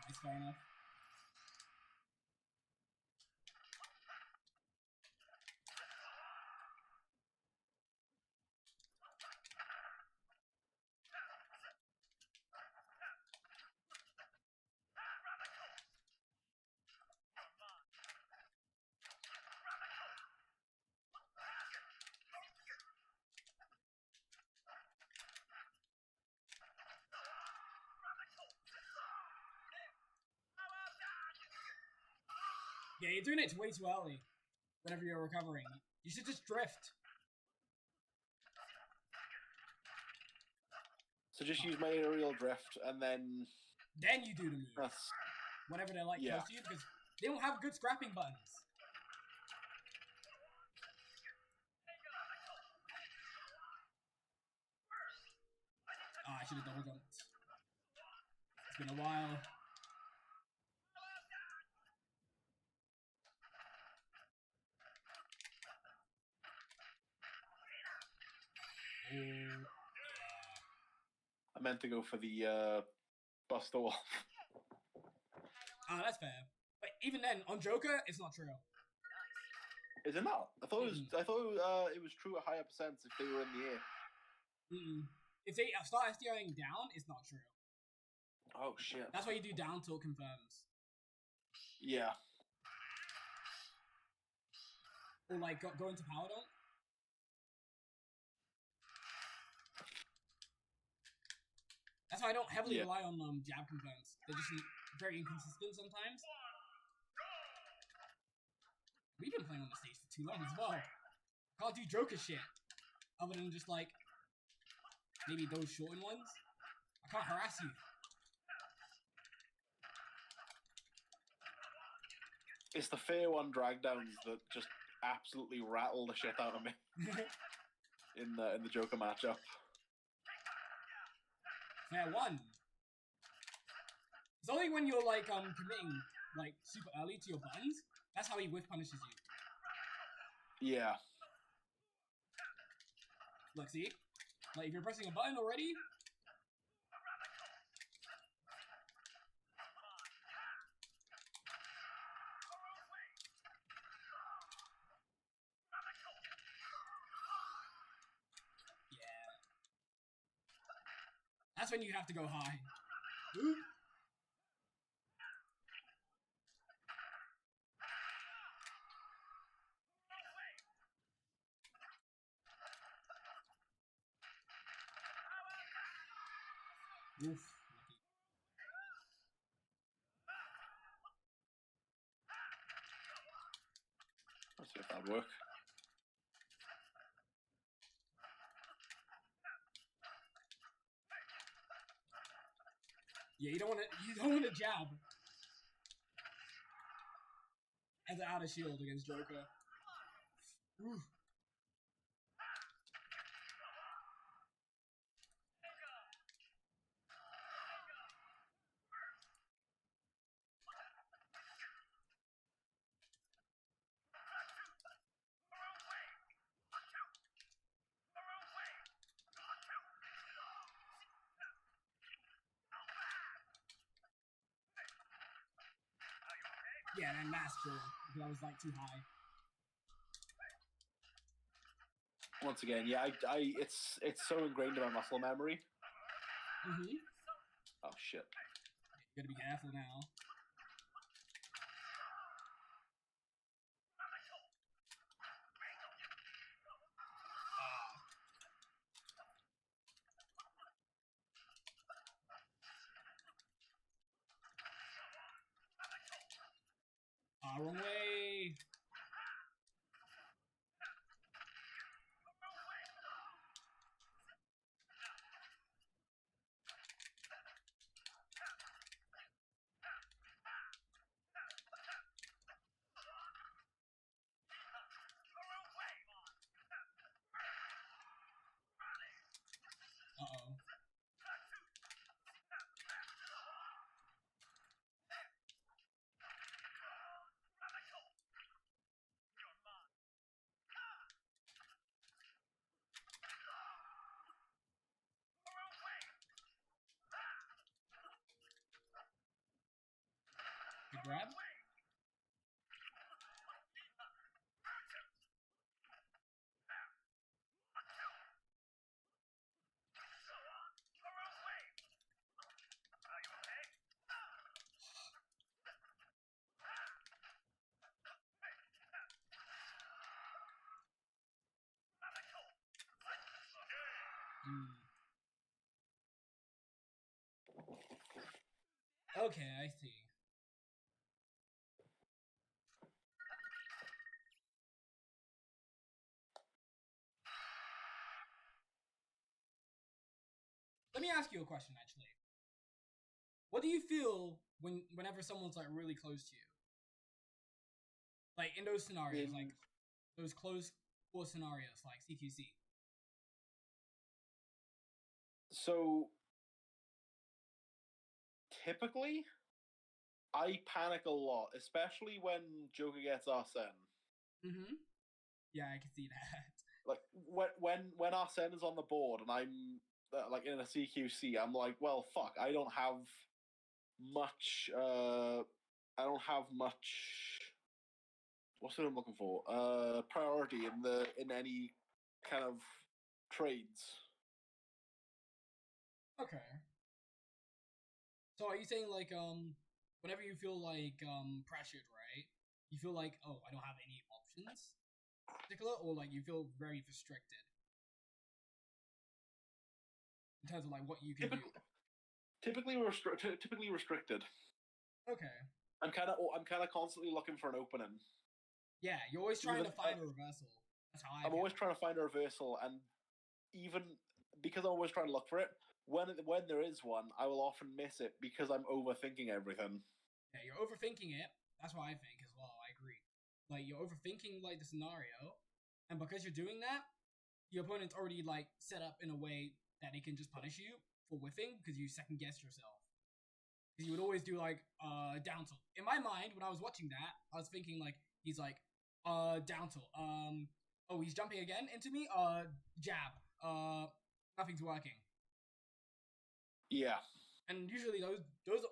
Nice, fair enough. Yeah, you're doing it way too early. Whenever you're recovering, you should just drift. So just use my aerial drift, and then you do the move. Whenever they're like close to you, because they don't have good scrapping buttons. Ah, I should have double jumped. It's been a while. I meant to go for the Buster Wolf. Ah, that's fair. But even then, on Joker, it's not true. Is it not? I thought it was. I thought it was true at higher percents if they were in the air. If they start SDRing down, it's not true. Oh shit! That's why you do down till it confirms. Yeah. Or like go into power dunk. That's why I don't heavily rely on jab confirms. They're just very inconsistent sometimes. We've been playing on the stage for too long as well. Can't do Joker shit. Other than just like maybe those shortened ones. I can't harass you. It's the fair one drag downs that just absolutely rattle the shit out of me in the Joker matchup. Fair one. It's only when you're like committing like super early to your buttons. That's how he whiff punishes you. Yeah. Look, see? Like if you're pressing a button already. That's when you have to go high. Ooh. Oof. Let's see if that'll work. Yeah, you don't want to jab as an out of shield against Joker. Ooh. Yeah, then that's true. Because I was like too high. Once again, yeah, it's so ingrained in my muscle memory. Mm-hmm. Oh shit. Gotta be careful now. Wrong way. Uh-oh. Good grab. Okay, I see. Let me ask you a question, actually. What do you feel whenever someone's like really close to you? Like in those scenarios, like those close core scenarios, like CQC. So typically, I panic a lot, especially when Joker gets Arsene. Mm-hmm. Yeah, I can see that. Like when Arsene is on the board and I'm like in a CQC, I'm like, well, fuck, I don't have much. I don't have much. What's what I'm looking for? Priority in any kind of trades. Okay. So are you saying like whenever you feel like pressured, right? You feel like, oh, I don't have any options in particular, or like you feel very restricted in terms of like what you can do? Typically restricted. Okay. I'm kind of constantly looking for an opening. Yeah, you're always trying to find a reversal. That's how I'm always trying to find a reversal, and even because I'm always trying to look for it, when there is one, I will often miss it because I'm overthinking everything. Yeah, you're overthinking it. That's what I think as well. I agree. Like you're overthinking like the scenario, and because you're doing that, your opponent's already like set up in a way that they can just punish you for whiffing because you second guess yourself. Because you would always do like down tilt. In my mind, when I was watching that, I was thinking like he's like down tilt. Oh, he's jumping again into me. Jab. Nothing's working. Yeah. And usually those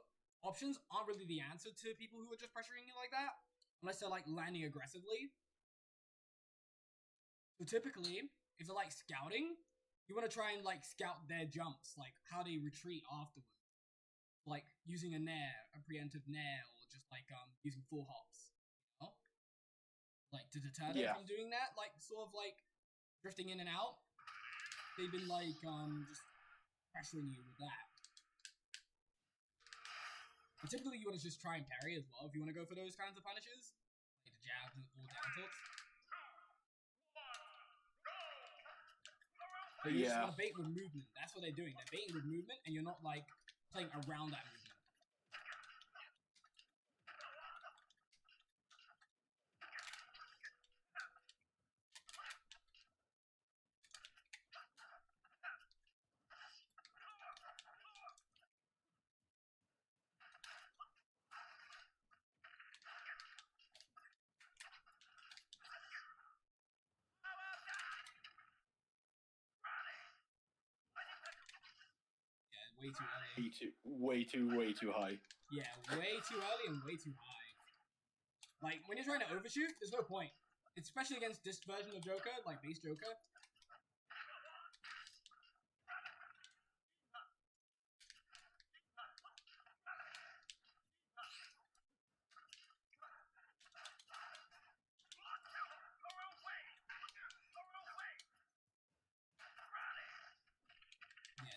options aren't really the answer to people who are just pressuring you like that, unless they're like landing aggressively. So typically, if they're like scouting, you want to try and like scout their jumps, like how they retreat afterwards, like using a nair, a preemptive nair, or just like using full hops, you know? Like to deter them from doing that, like sort of like drifting in and out. They've been like just pressuring you with that. But typically, you want to just try and parry as well if you want to go for those kinds of punishes, like the jabs or down tilts. But you just want to bait with movement. That's what they're doing. They're baiting with movement, and you're not like playing around that movement. Way too early. Way too high. Yeah, way too early and way too high. Like, when you're trying to overshoot, there's no point. Especially against this version of Joker, like base Joker.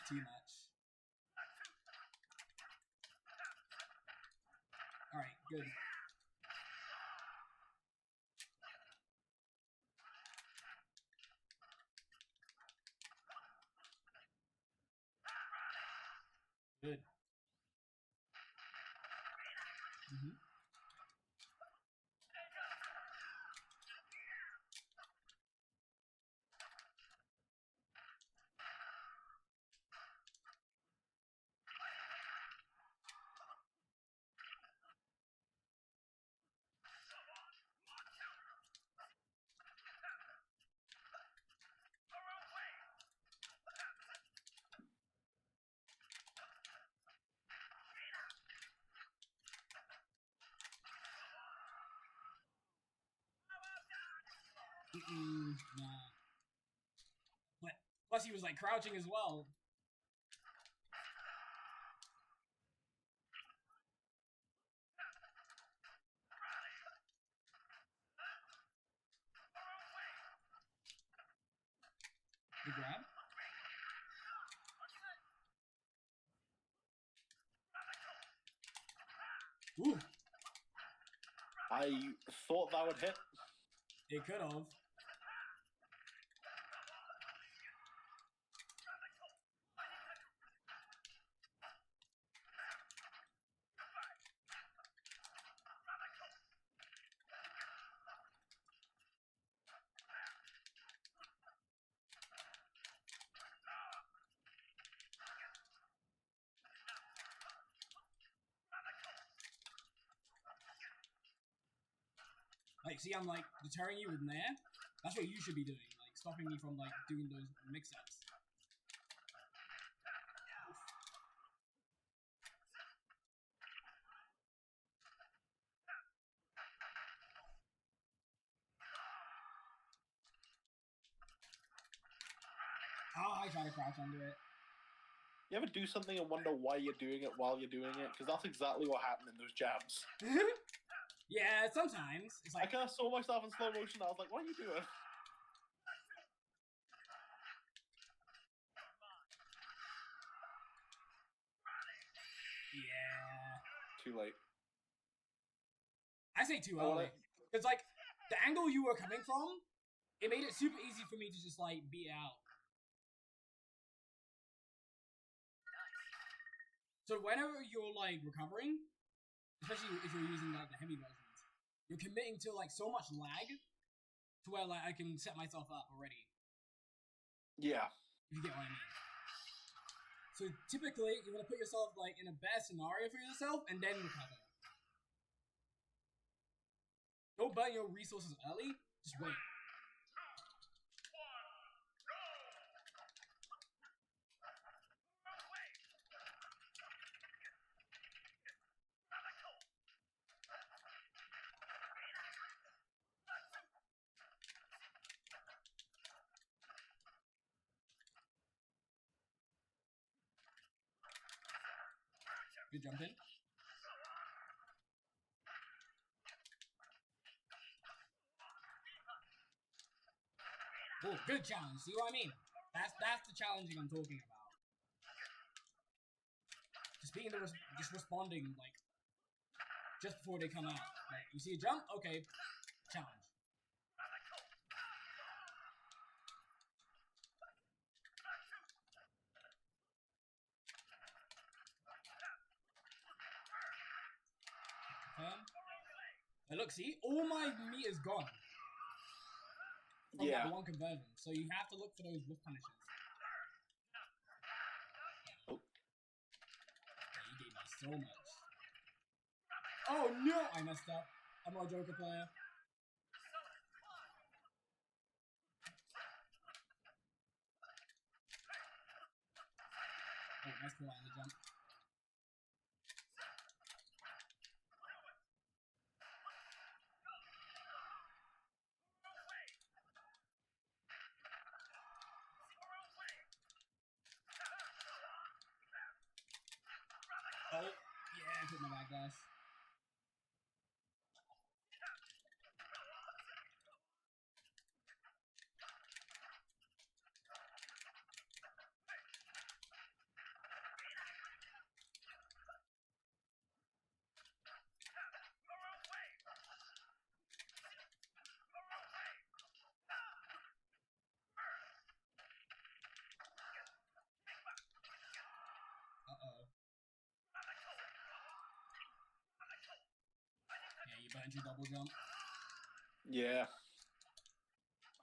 too much. Alright, good. Good. Mm-hmm. Nah. But plus he was like crouching as well. Good grab. Ooh. I thought that would hit. It could have. Like, see, I'm like deterring you with Nair. That's what you should be doing, like stopping me from like doing those mix-ups. Oh, I try to crouch under it. You ever do something and wonder why you're doing it while you're doing it? Because that's exactly what happened in those jabs. Yeah, sometimes it's like I kind of saw myself in slow motion. I was like, "What are you doing?" yeah. Too late. I say too early. Because like the angle you were coming from, it made it super easy for me to just like beat out. So whenever you're like recovering, especially if you're using like the heavy versions, you're committing to like so much lag to where like I can set myself up already. Yeah. If you get what I mean. So typically you want to put yourself like in a bad scenario for yourself and then recover. Don't burn your resources early, just wait. Good jump in. Oh, good challenge. See what I mean? That's the challenging I'm talking about. Just being just responding like just before they come out. Like you see a jump, okay, challenge. But look, see, all my meat is gone. From that one conversion, so you have to look for those whiff punishes. Oh. Yeah, you gave me so much. Oh no! I messed up. I'm not a Joker player. Oh, nice pull out of the jump. Oh, yeah, I put my back dash. burnt your double jump. Yeah.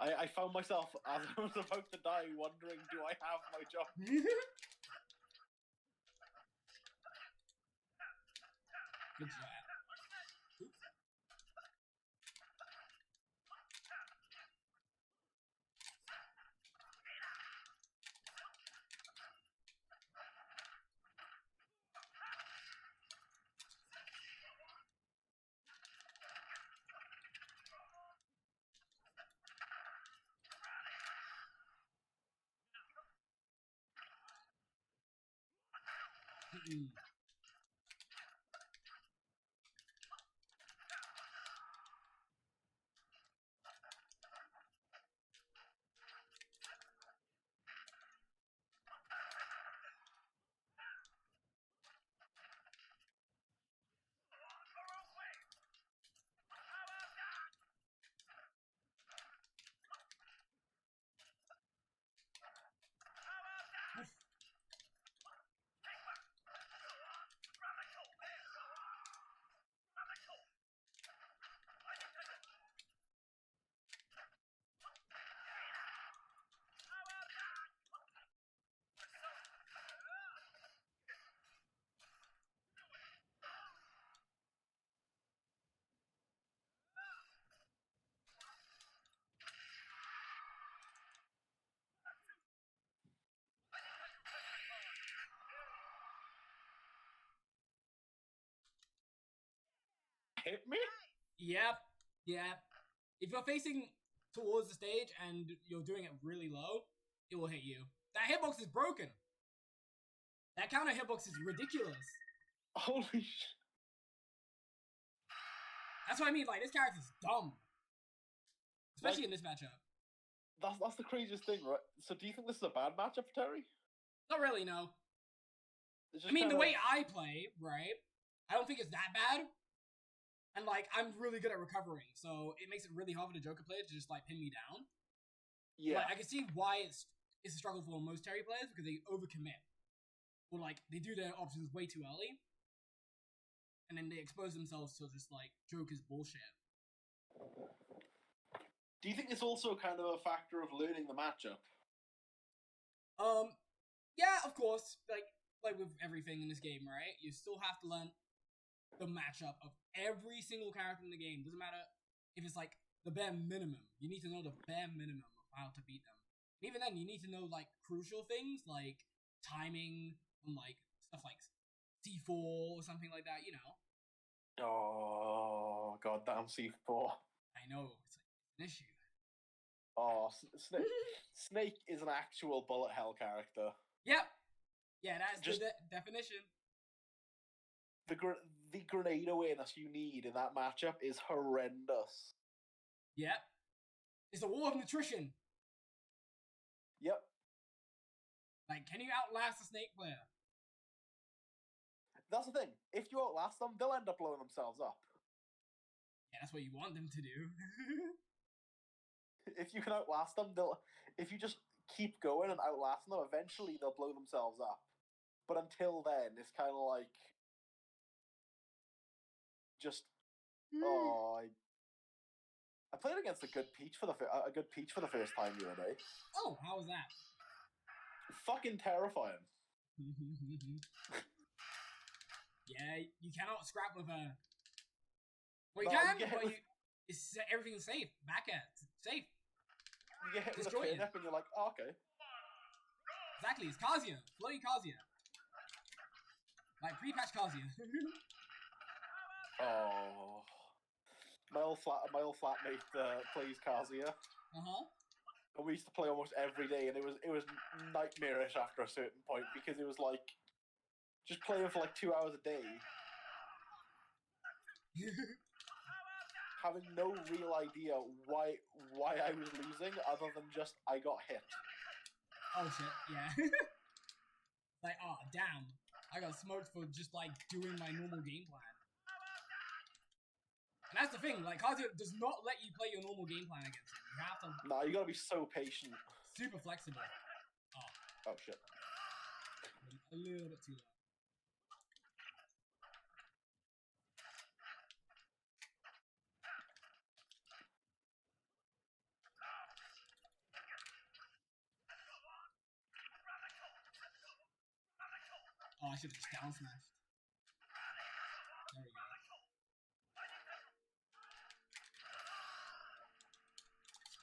I found myself, as I was about to die, wondering, do I have my jump? Good job. Hit me? Yep. If you're facing towards the stage and you're doing it really low, it will hit you. That hitbox is broken. That counter hitbox is ridiculous. Holy shit. That's what I mean, like, this character's dumb. Especially in this matchup. That's the craziest thing, right? So do you think this is a bad matchup for Terry? Not really, no. I mean, the way I play, right, I don't think it's that bad. And, like, I'm really good at recovering, so it makes it really hard for the Joker player to just, like, pin me down. Yeah. Like, I can see why it's a struggle for most Terry players, because they overcommit. Or, like, they do their options way too early. And then they expose themselves to just, like, Joker's bullshit. Do you think it's also kind of a factor of learning the matchup? Yeah, of course. Like with everything in this game, right? You still have to learn the matchup of every single character in the game. Doesn't matter if it's like the bare minimum. You need to know the bare minimum of how to beat them. And even then, you need to know like crucial things like timing and like stuff like C4 or something like that. You know. Oh, goddamn C4. I know it's like an issue. Oh, Snake is an actual bullet hell character. Yep. Yeah, that's just the definition. The grenade awareness you need in that matchup is horrendous. Yep. It's a war of nutrition. Yep. Like, can you outlast a Snake player? That's the thing. If you outlast them, they'll end up blowing themselves up. Yeah, that's what you want them to do. If you can outlast them, if you just keep going and outlasting them, eventually they'll blow themselves up. But until then, it's kind of like just I played against a good Peach for the first time the other day. Oh, how was that? Fucking terrifying. Yeah, you cannot scrap with her. Well, you can, but everything's safe. Back at safe. You get hit with a turnip and you're like, oh, okay. Exactly, it's Kazuya. Floaty Kazuya. Like pre-patch Kazuya. Oh. My old flatmate plays Kazuya. Uh-huh. And we used to play almost every day, and it was nightmarish after a certain point, because it was like just playing for like 2 hours a day. Having no real idea why I was losing, other than just I got hit. Oh shit, yeah. Like, oh damn, I got smoked for just like doing my normal game plan. And that's the thing, like Kazuya does not let you play your normal game plan against him. You have to. Nah, you gotta be so patient. Super flexible. Oh shit. A little bit too low. I should have just down smashed. There we go.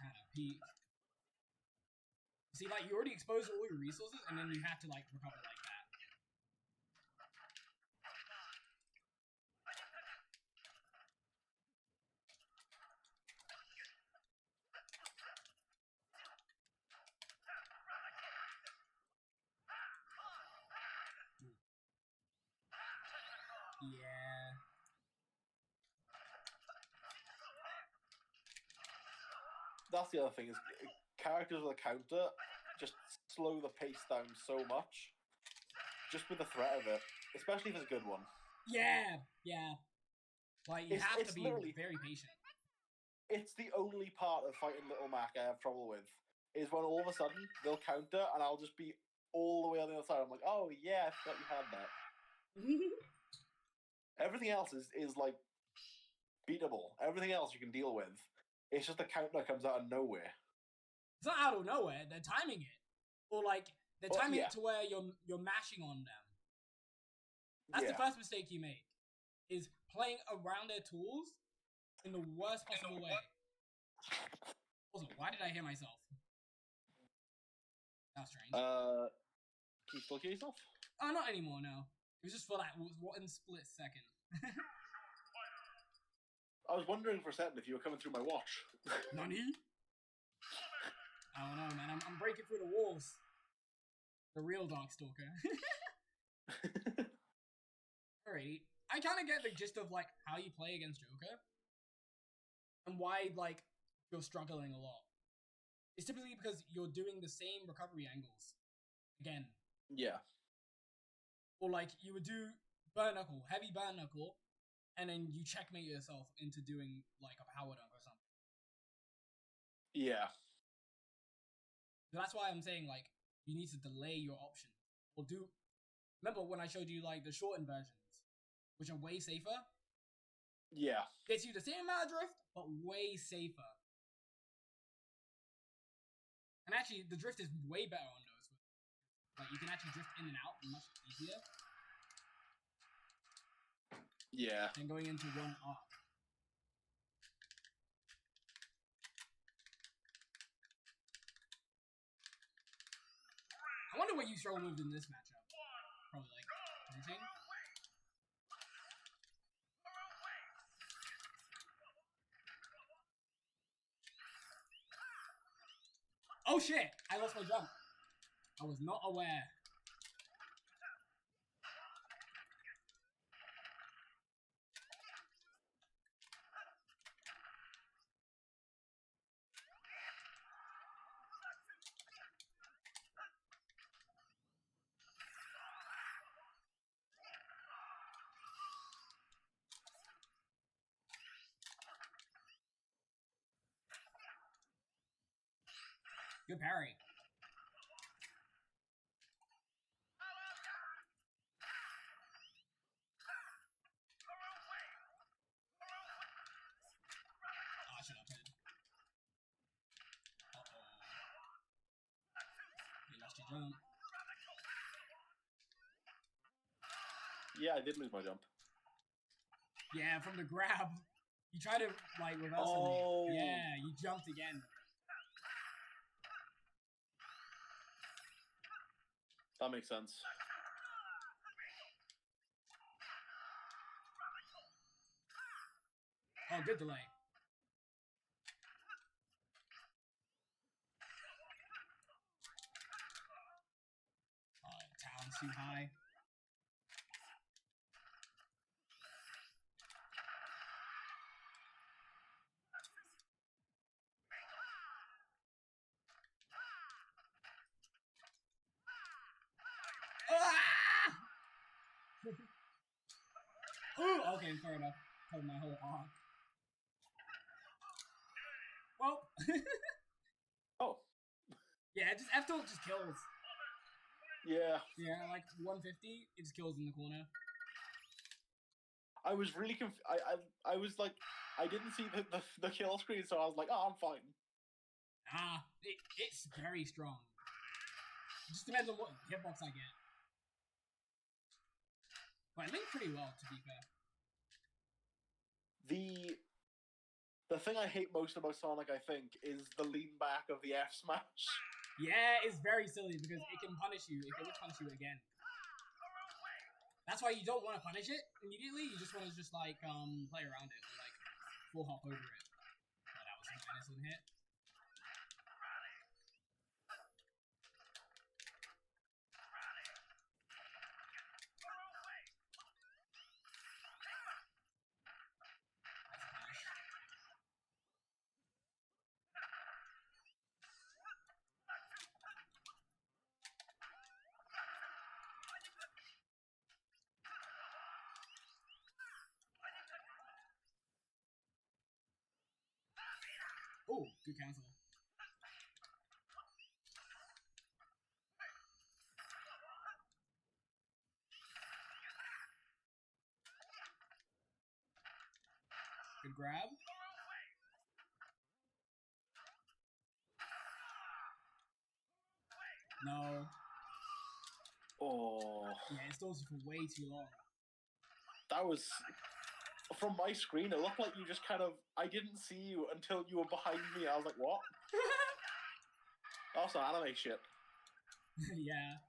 Kind of peek. See, like, you already exposed all your resources, and then you have to, like, recover like that. Yeah. That's the other thing, is characters with a counter just slow the pace down so much, just with the threat of it, especially if it's a good one. Yeah, yeah. Like, you have to be literally very patient. It's the only part of fighting Little Mac I have trouble with, is when all of a sudden they'll counter and I'll just be all the way on the other side. I'm like, oh yeah, I forgot you had that. Everything else is like beatable. Everything else you can deal with. It's just the counter comes out of nowhere. It's not out of nowhere. They're timing it, or like they're timing it to where you're mashing on them. That's the first mistake you make, is playing around their tools in the worst possible way. Also, why did I hear myself? That was strange. Can you still hear yourself? Oh, not anymore. No, it was just for that one split second. I was wondering for a second if you were coming through my watch. Nani? I don't know, man. I'm breaking through the walls. The real Darkstalker. Alrighty. I kind of get the gist of, like, how you play against Joker. And why, like, you're struggling a lot. It's typically because you're doing the same recovery angles. Again. Yeah. Or, like, you would do Burn Knuckle, heavy Burn Knuckle, and then you checkmate yourself into doing, like, a power dunk or something. Yeah. So that's why I'm saying, like, you need to delay your option. Or do... Remember when I showed you, like, the shortened versions, which are way safer? Yeah. Gets you the same amount of drift, but way safer. And actually, the drift is way better on those. Like, you can actually drift in and out much easier. Yeah. Than going into one arc. I wonder what you struggle with in this matchup. Probably like routine. Oh shit! I lost my jump. I was not aware. Good parry. Oh, I should have played. Uh-oh. You lost your jump. Yeah, I did lose my jump. Yeah, from the grab. You tried to, like, reverse me. Yeah, you jumped again. That makes sense. Oh, good delay. Oh, town's too high. Ooh, okay, fair enough. Covered my whole arc. Well. Oh. Yeah, just F tilt just kills. Yeah. Yeah, like 150, it just kills in the corner. I was really I was like, I didn't see the kill screen, so I was like, oh, I'm fine. Ah, it's very strong. It just depends on what hitbox I get. But it linked pretty well, to be fair. The thing I hate most about Sonic, I think, is the lean back of the F smash. Yeah, it's very silly because it can punish you. It can punish you again. That's why you don't want to punish it immediately. You just want to just like play around it or like full hop over it. Oh, that was a minus one hit. Oh, good cancel. Good grab. No. Oh. Yeah, it stalls you for way too long. That was... From my screen, it looked like you just kind of... I didn't see you until you were behind me. I was like, what? That's some anime shit. Yeah.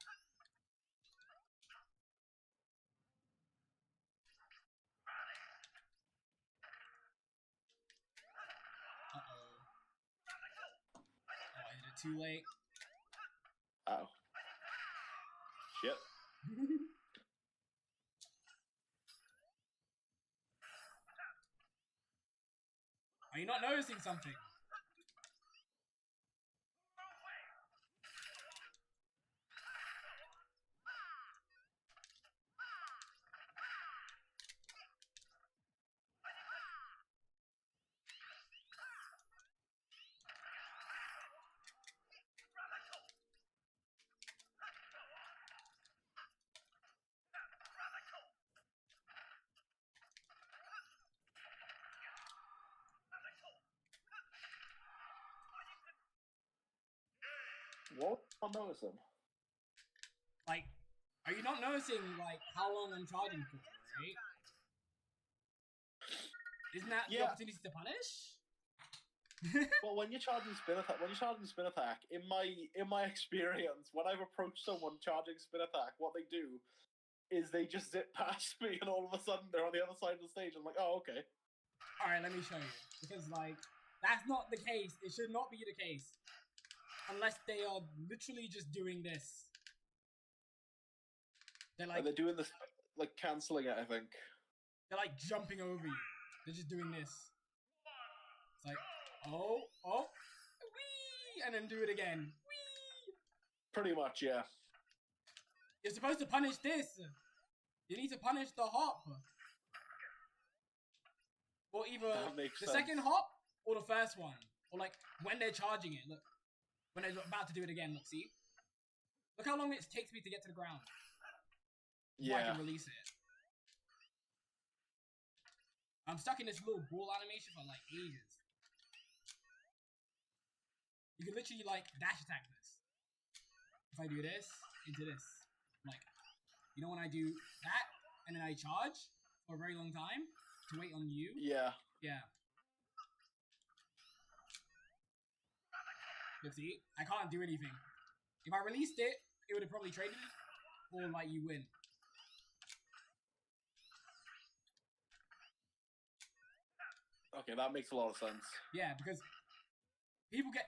Uh-oh. Oh, I did it too late. Uh-oh. Shit. Are you not noticing something? What? I'm not noticing. Like, are you not noticing, like, how long I'm charging for, right? Isn't that the opportunity to punish? Well, when you're charging spin attack, in my experience, when I've approached someone charging spin attack, what they do is they just zip past me, and all of a sudden they're on the other side of the stage. I'm like, oh, okay. All right, let me show you, because like that's not the case. It should not be the case, unless they are literally just doing this. They're like doing this, like canceling it. I think they're like jumping over you. They're just doing this. It's like, oh, wee, and then do it again. Wee. Pretty much, yeah. You're supposed to punish this. You need to punish the hop. Or either the second hop or the first one. Or like when they're charging it. Look. When they're about to do it again, look, see? Look how long it takes me to get to the ground. Before I can release it. I'm stuck in this little ball animation for like ages. You can literally like dash attack this. If I do this, into this. Like, you know when I do that, and then I charge for a very long time to wait on you? Yeah. Yeah. Look, see? I can't do anything. If I released it, it would have probably traded it, or like you win. Okay, that makes a lot of sense. Yeah, because people get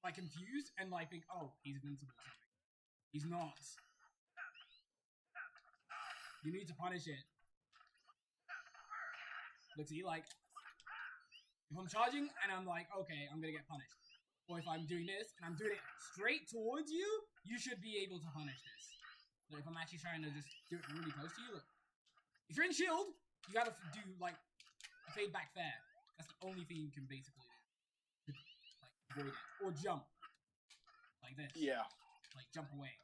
like confused and like think, oh, he's invincible or something. He's not. You need to punish it. Look, see, like, if I'm charging and I'm like, okay, I'm gonna get punished. Or if I'm doing this and I'm doing it straight towards you, you should be able to punish this. Like, if I'm actually trying to just do it really close to you, look. If you're in shield, you gotta do, like, fade back fair. That's the only thing you can basically do. Like, avoid it. Or jump. Like this. Yeah. Like, jump away.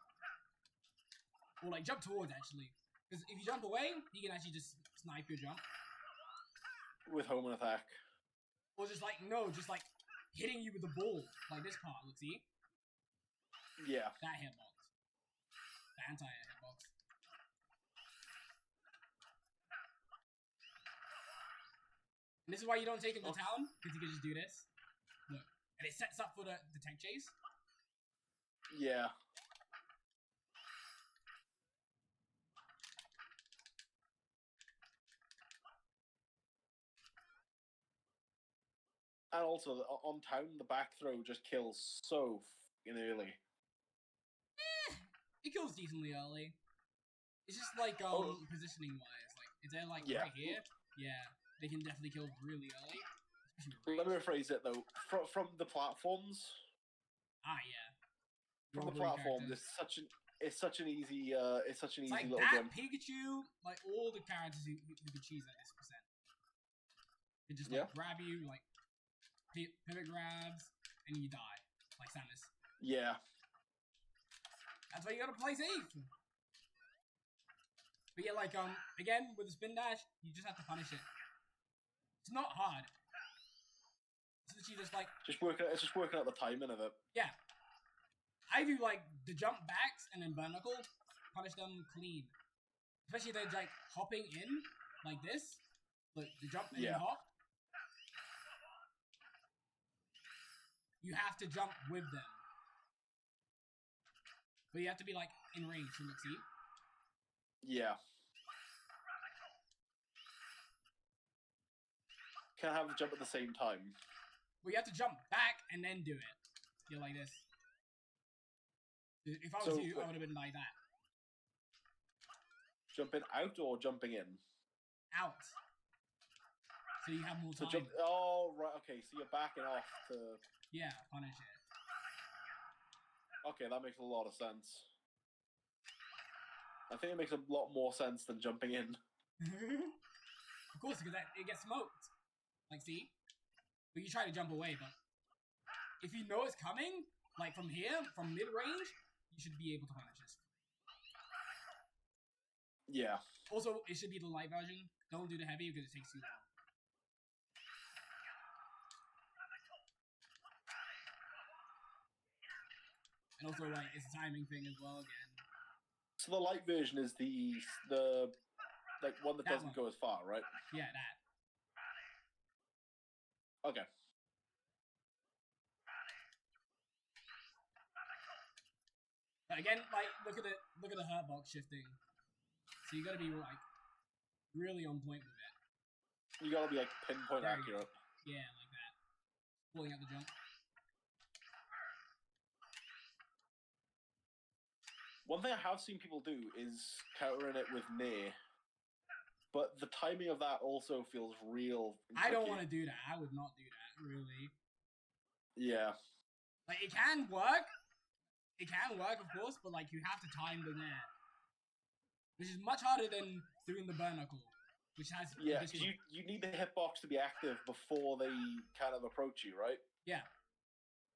Or, like, jump towards, actually. Because if you jump away, you can actually just snipe your jump. With home and attack. Or just, like, no, just, like, hitting you with the ball. Like this part, look, see? Yeah. That hitbox. The anti-hitbox. And this is why you don't take him to town, because you can just do this. Look. And it sets up for the tech chase. Yeah. And also, on town, the back throw just kills so fucking early. It kills decently early. It's just like, positioning wise. Like, if they're like right here, yeah, they can definitely kill really early. Let me rephrase it though. From the platforms. Ah, yeah. From the platforms, it's such an easy like little that, gun. Pikachu, like all the characters who can choose at this percent. Can just like grab you, like pivot grabs, and you die. Like Samus. Yeah. That's why you gotta play safe. But yeah, like again with the spin dash, you just have to punish it. It's not hard. It's literally just like it's just working out the timing of it. Yeah. I do like the jump backs and then Barnacle, punish them clean. Especially if they're like hopping in like this. Look, the jump and then hop. You have to jump with them. But you have to be like in range to look, see? Yeah. Can't have the jump at the same time. Well, you have to jump back and then do it. You're like this. If I was you, I would have been like that. Jumping out or jumping in? Out. So you have more time. Oh, right, okay, so you're backing off to... Yeah, punish it. Okay, that makes a lot of sense. I think it makes a lot more sense than jumping in. Of course, because it gets smoked. Like, see? But you try to jump away, but... If you know it's coming, like from here, from mid-range, you should be able to punish this. Yeah. Also, it should be the light version. Don't do the heavy because it takes too long. And also, like, it's a timing thing as well, again. So the light version is the like, one that doesn't go as far, right? Yeah, that. Okay. But again, like, look at the hurt box shifting. So you gotta be, like, really on point with it. You gotta be, like, pinpoint accurate. Yeah, like that. Pulling out the jump. One thing I have seen people do is countering it with near. But the timing of that also feels real. I don't want to do that. I would not do that, really. Yeah. Like, it can work. It can work, of course, but, like, you have to time the nair. Which is much harder than doing the Barnacle. Which has... Yeah, because you need the hitbox to be active before they kind of approach you, right? Yeah.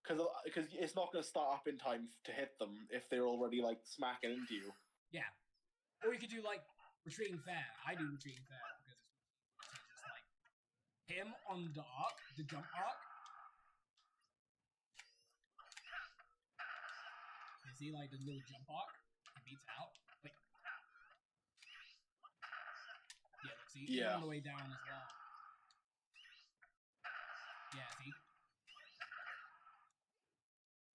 Because it's not going to start up in time to hit them if they're already, like, smacking into you. Yeah. Or you could do, like, retreating fair. I do retreating fair because it's just, like, him on the arc, the jump arc. You see, like, the little jump arc? It beats out. Wait. Yeah, see? Even on the way down as well. Yeah, see?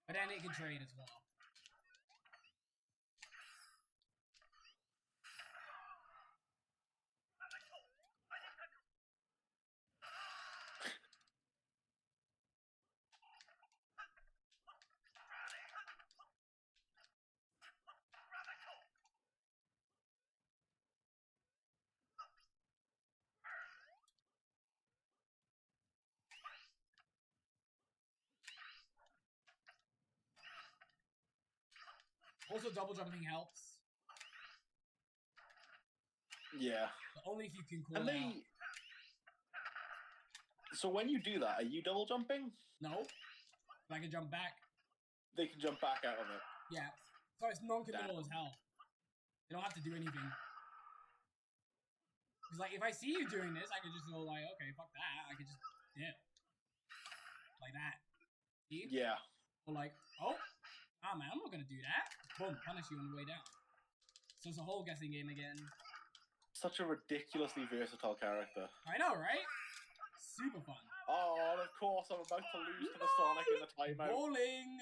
But then it can trade as well. Also, double jumping helps. Yeah. But only if you can call out. So when you do that, are you double jumping? No. If I can jump back. They can jump back out of it. Yeah. So it's non-committal as hell. They don't have to do anything. Because, like, if I see you doing this, I can just go, like, okay, fuck that. I can just dip. Like that. See? Yeah. Or like, oh, man, I'm not gonna do that. Boom, punish you on the way down. So it's a whole guessing game again. Such a ridiculously versatile character. I know, right? Super fun. Oh, and of course I'm about to lose to the Sonic in the timeout. Bowling.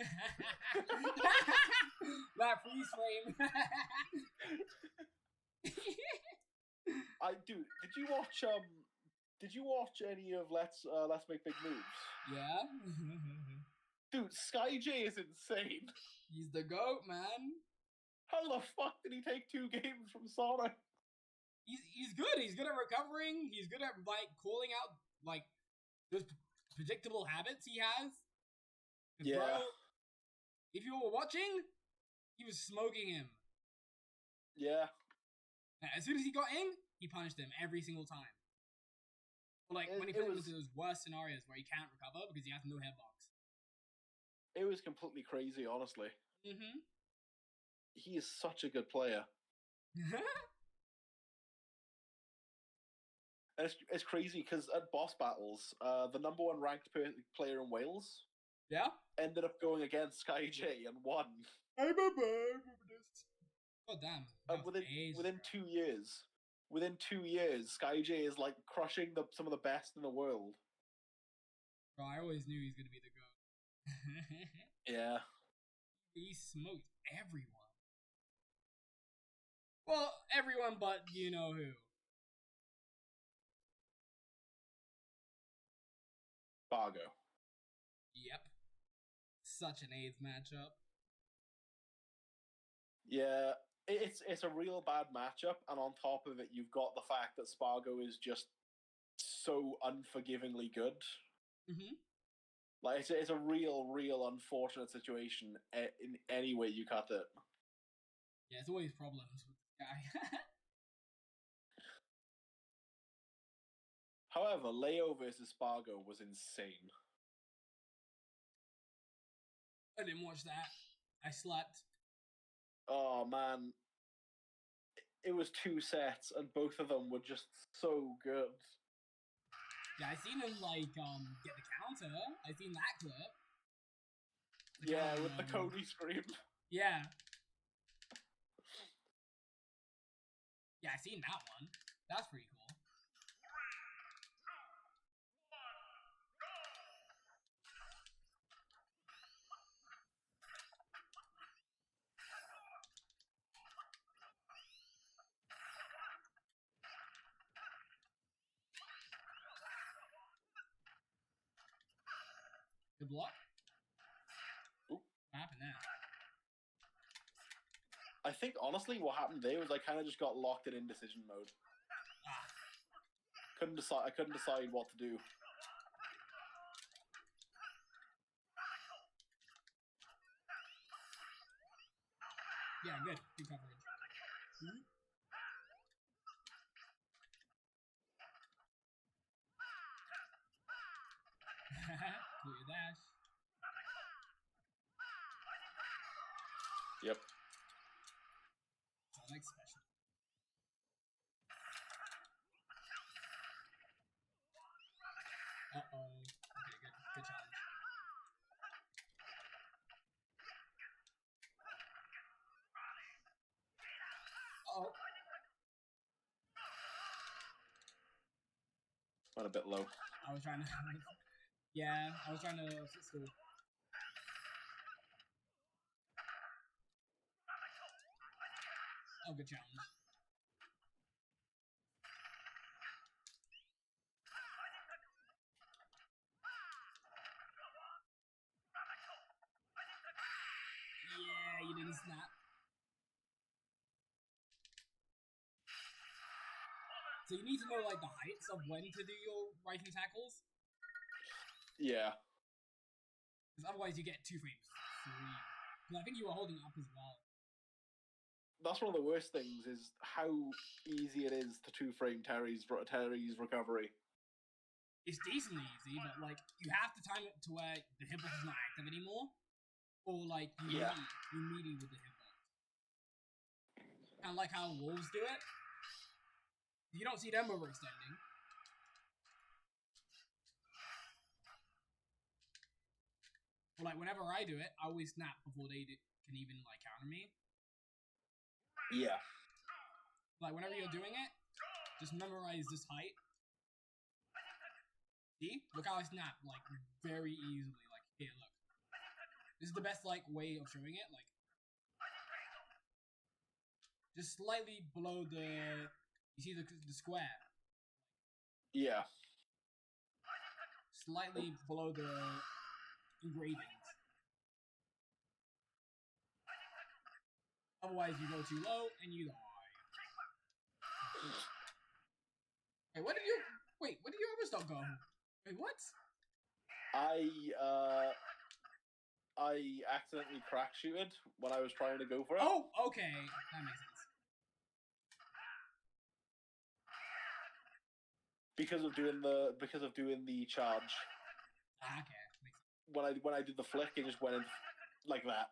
That freeze frame. Did you watch any of Let's Make Big Moves? Yeah. Dude, Sky-J is insane. He's the GOAT, man. How the fuck did he take 2 games from Sonic? He's good. He's good at recovering. He's good at like calling out like those predictable habits he has. Yeah. Bro, if you were watching, he was smoking him. Yeah. As soon as he got in, he punished him every single time. Or like when he put him into those worst scenarios where he can't recover because he has no hitbox. It was completely crazy, honestly. Mm-hmm. He is such a good player. And it's crazy because at boss battles, the number 1 ranked player in Wales, ended up going against Sky-J and won. I remember this. Oh damn! And within 2 years, Sky-J is like crushing some of the best in the world. Bro, I always knew he's gonna be the GOAT. Yeah. He smoked everyone. Well, everyone but you know who. Fargo. Yep. Such an AIDS matchup. Yeah, it's a real bad matchup, and on top of it, you've got the fact that Spargo is just so unforgivingly good. Mm-hmm. Like it's a real unfortunate situation in any way you cut it. Yeah, there's always problems with this guy. However, Leo versus Spargo was insane. I didn't watch that. I slept. Oh man, it was 2 sets, and both of them were just so good. Yeah, I seen him like get the counter. I seen that clip. Yeah, with the Cody scream. Yeah. Yeah, I seen that one. That's pretty cool. Good block. Ooh. What happened there? I think honestly, what happened there was I kind of just got locked in indecision mode. I couldn't decide what to do. Yeah, good. Good coverage. Mm-hmm. Do your dash. Yep. Sonic special. Uh-oh. Okay, good challenge. Uh-oh. Went a bit low. I was trying to... yeah, I was trying to footstool. Oh, good challenge. Yeah, you didn't snap. So you need to know like the heights of when to do your rising tackles. Yeah. Because otherwise you get 2 frames free. Because I think you were holding up as well. That's one of the worst things is how easy it is to 2-frame Terry's recovery. It's decently easy, but like you have to time it to where the hitbox is not active anymore, or like you meaty with the hitbox. Kind of like how wolves do it. You don't see them overextending. Or like whenever I do it, I always snap before they can even like counter me. Yeah. Like whenever you're doing it, just memorize this height. See? Look how I snap, like, very easily. Like, here, look. This is the best, like, way of showing it. Like, just slightly below the... You see the square? Yeah. Slightly below the engravings. Otherwise, you go too low, and you die. Wait, where did your other stuff go? Wait, what? I accidentally crack shooted when I was trying to go for it. Oh, okay. That makes sense. Because of doing the charge. Ah, okay. Makes sense. When I did the flick, it just went in like that.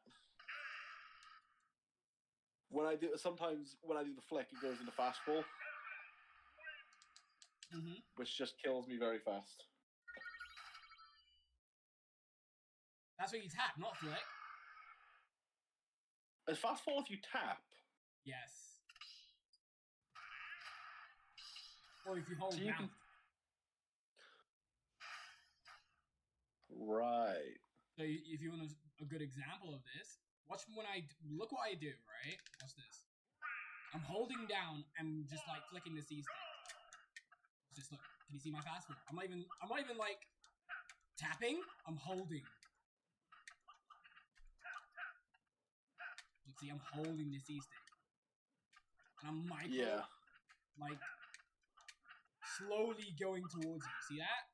Sometimes when I do the flick, it goes into fastball, which just kills me very fast. That's what you tap, not flick. Is fastball if you tap? Yes. Or if you hold So down. Right. So if you want a good example of this, watch when look what I do, right? Watch this. I'm holding down and just like flicking the C stick. Just look. Can you see my fastball? I'm not even like tapping. I'm holding. Look, see, I'm holding the C stick. And I'm like slowly going towards you. See that?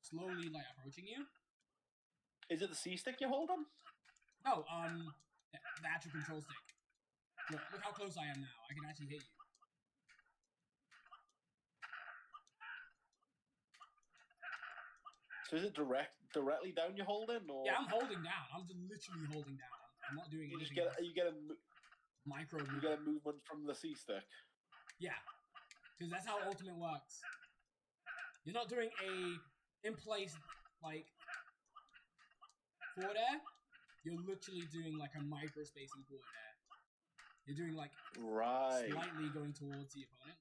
Slowly like approaching you. Is it the C stick you're holding? No, the actual control stick. Look how close I am now. I can actually hit you. So is it directly down you're holding, or? Yeah, I'm holding down. I'm just literally holding down. I'm not doing anything. You get a micro. You get a movement from the C stick. Yeah, because that's how ultimate works. You're not doing a in place like forward air. You're literally doing like a micro spacing forward air. You're doing like slightly going towards the opponent.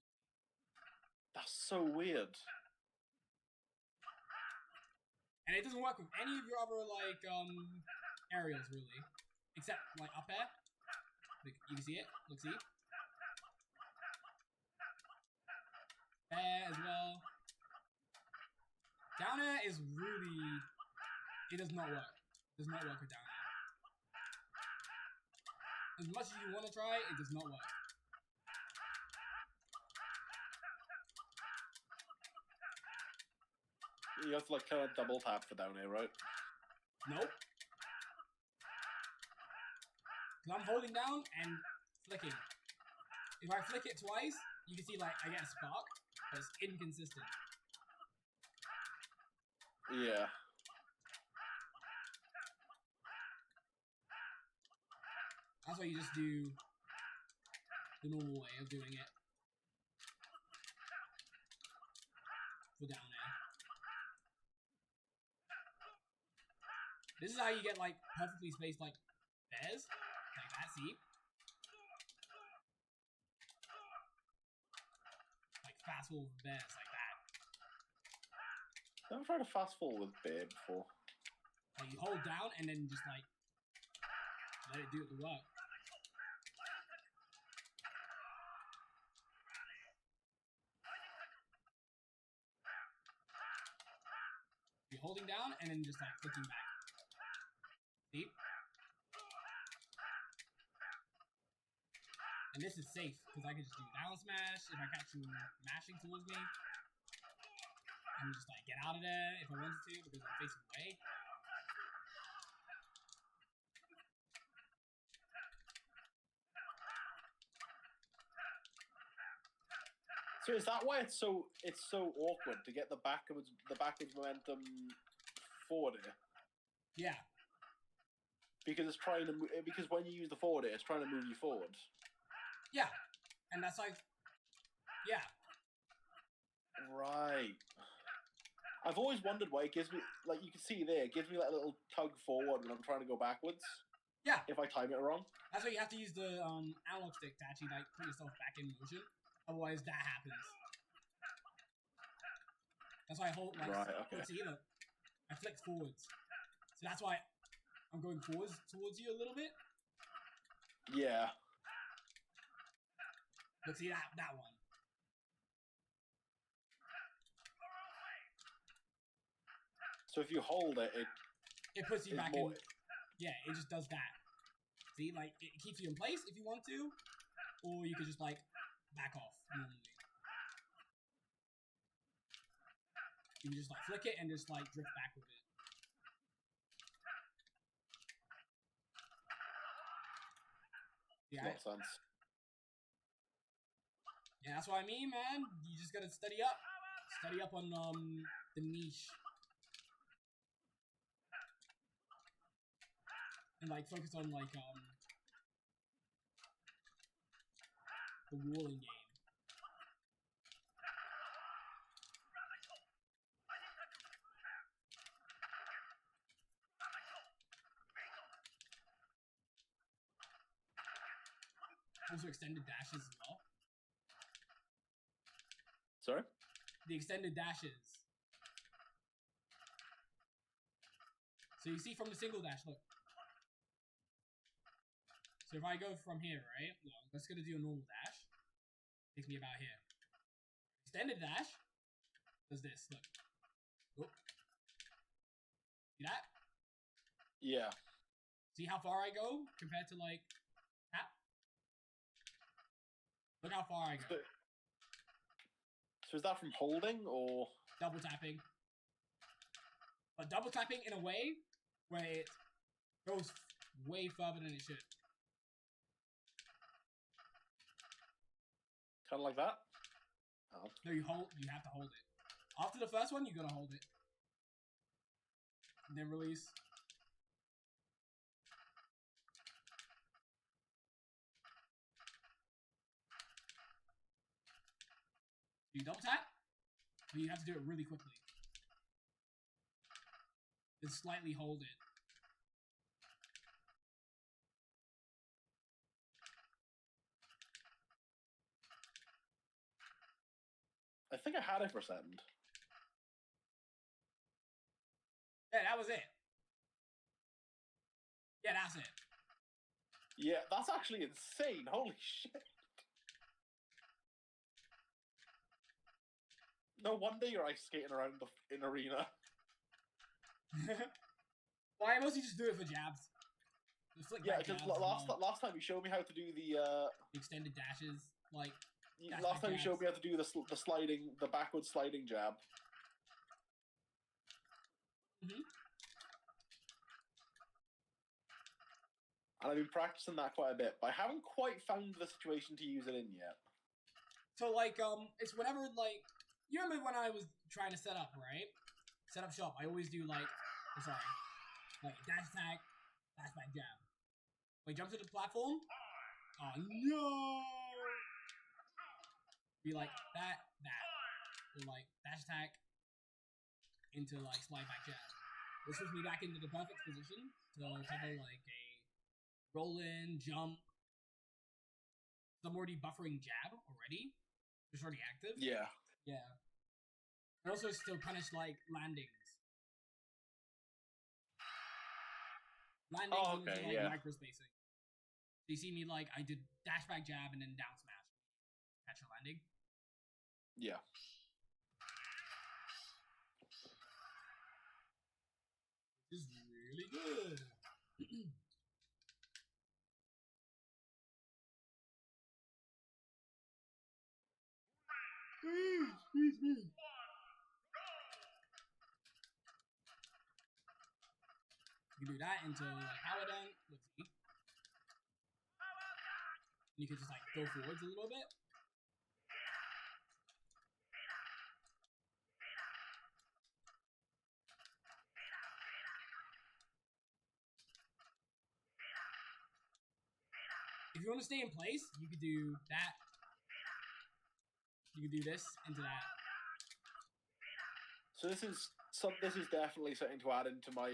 That's so weird. And it doesn't work with any of your other like aerials really, except like up air. Like, you can see it. Look, see. Air as well. Down air is really. It does not work. It does not work with down air. As much as you want to try, it does not work. You have to like kind of double tap for down air, right? Nope. Because I'm holding down and flicking. If I flick it twice, you can see like I get a spark, but it's inconsistent. Yeah. That's why you just do the normal way of doing it for down air. This is how you get like perfectly spaced like bears, like that. See, like fastball with bears like that. I've never tried a fastball with bear before. Like you hold down and then just like let it do the work. You're holding down and then just like flicking back. See? And this is safe because I can just do down smash if I catch you mashing towards me. And just like get out of there if I wanted to because I'm facing away. So is that why it's so awkward to get the backwards momentum forward air? Yeah. Because it's trying to because when you use the forward air, it's trying to move you forward. Yeah, and that's like, yeah. Right. I've always wondered why it gives me, like you can see there, it gives me like a little tug forward when I'm trying to go backwards. Yeah. If I time it wrong. That's why you have to use the analog stick to actually like put yourself back in motion. Otherwise, that happens. That's why I hold like. Right, okay. See, look, I flicked forwards, so that's why I'm going forwards towards you a little bit. Yeah. Look, see that one. So if you hold it, it puts you back more... in. Yeah, it just does that. See, like it keeps you in place if you want to, or you could just like back off normally. You can just like flick it and just like drift back with it. Yeah, makes sense. Yeah, that's what I mean, man. You just gotta study up. Study up on the niche. And like focus on like the walling game. Also extended dashes as well. Sorry? The extended dashes. So you see from the single dash, look. So if I go from here, right? Well, let's gonna do a normal dash. Takes me about here. Extended dash does this, look. Oh. See that? Yeah. See how far I go compared to like that? Look how far I go. So is that from holding or double tapping? But double tapping in a way where it goes way further than it should. Kind of like that? Oh. No, you have to hold it. After the first one, you gotta hold it. And then release. You double tap, but you have to do it really quickly. Then slightly hold it. I think I had it for a second. Yeah, that was it. Yeah, that's it. Yeah, that's actually insane. Holy shit. No wonder you're ice skating around in arena. Well, I mostly just do it for jabs. Yeah, because last time you showed me how to do the extended dashes, like last time you showed me how to do the backward sliding jab. Mm-hmm. And I've been practicing that quite a bit, but I haven't quite found the situation to use it in yet. So like it's whenever like you remember when I was trying to set up, right? Set up shop. I always do like like dash attack, dash back jab. Like jump to the platform. Oh no! Be like that, or like dash attack into like slide back jab. This puts me back into the perfect position to cover like a roll in, jump. I'm already buffering jab already. It's already active. Yeah. Yeah. And also still punish like landings. Landings and also, like micro spacing. So you see me like I did dash back jab and then down smash. Catch a landing. Yeah. This is really good. Excuse me. You can do that into like power dunk. Let's see. And you can just like go forwards a little bit. If you want to stay in place, you could do that. You could do this into that. So this is definitely something to add into my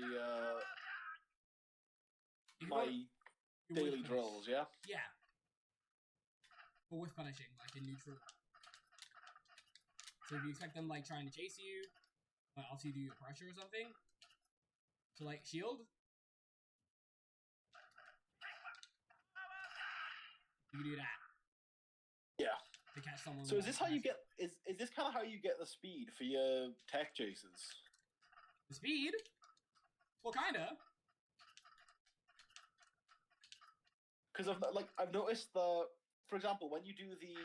daily drills, yeah? Yeah. But with punishing, like in neutral. So So if you expect them like trying to chase you, obviously do your pressure or something. So like shield. You can do that. Yeah. To catch someone. So is this how you get? Is this kind of how you get the speed for your tech chases? The speed? Well, kinda. Because I've noticed for example, when you do the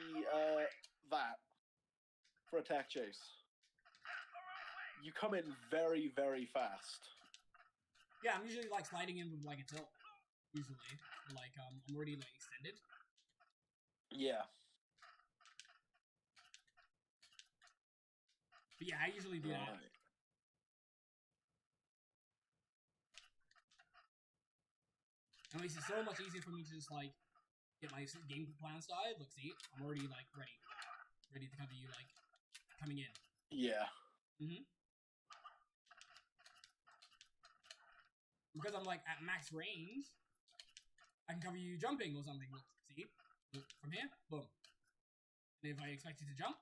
that for a tech chase, you come in very, very fast. Yeah, I'm usually like sliding in with like a tilt. Usually, like I'm already like extended. Yeah. But yeah, I usually do that. It makes it so much easier for me to just like get my game plan started. Look, see, I'm already like ready to cover you like coming in. Yeah. Because I'm like at max range, I can cover you jumping or something. Look, see, look from here, boom. And if I expect you to jump,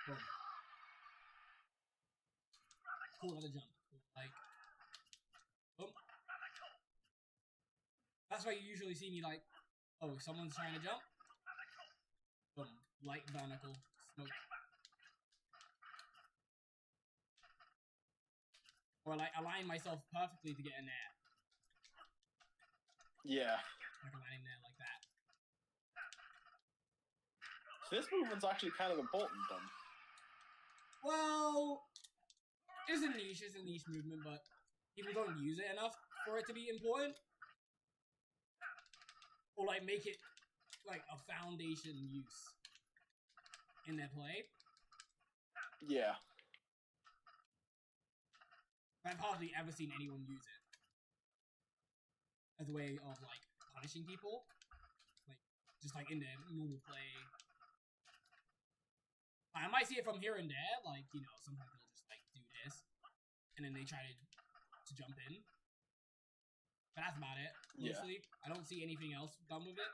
boom. Cool, another jump. Like, boom. That's why you usually see me like, oh, someone's trying to jump. Boom, light barnacle, smoke. Or like align myself perfectly to get in there. Yeah. Like aligning there like that. So this movement's actually kind of important then. Well, it's a niche movement, but people don't use it enough for it to be important. Or like make it like a foundation use in their play. Yeah. I've hardly ever seen anyone use it as a way of like punishing people, like just like in their normal play. I might see it from here and there, like sometimes they'll just like do this, and then they try to jump in. But that's about it. Mostly, yeah. I don't see anything else done with it.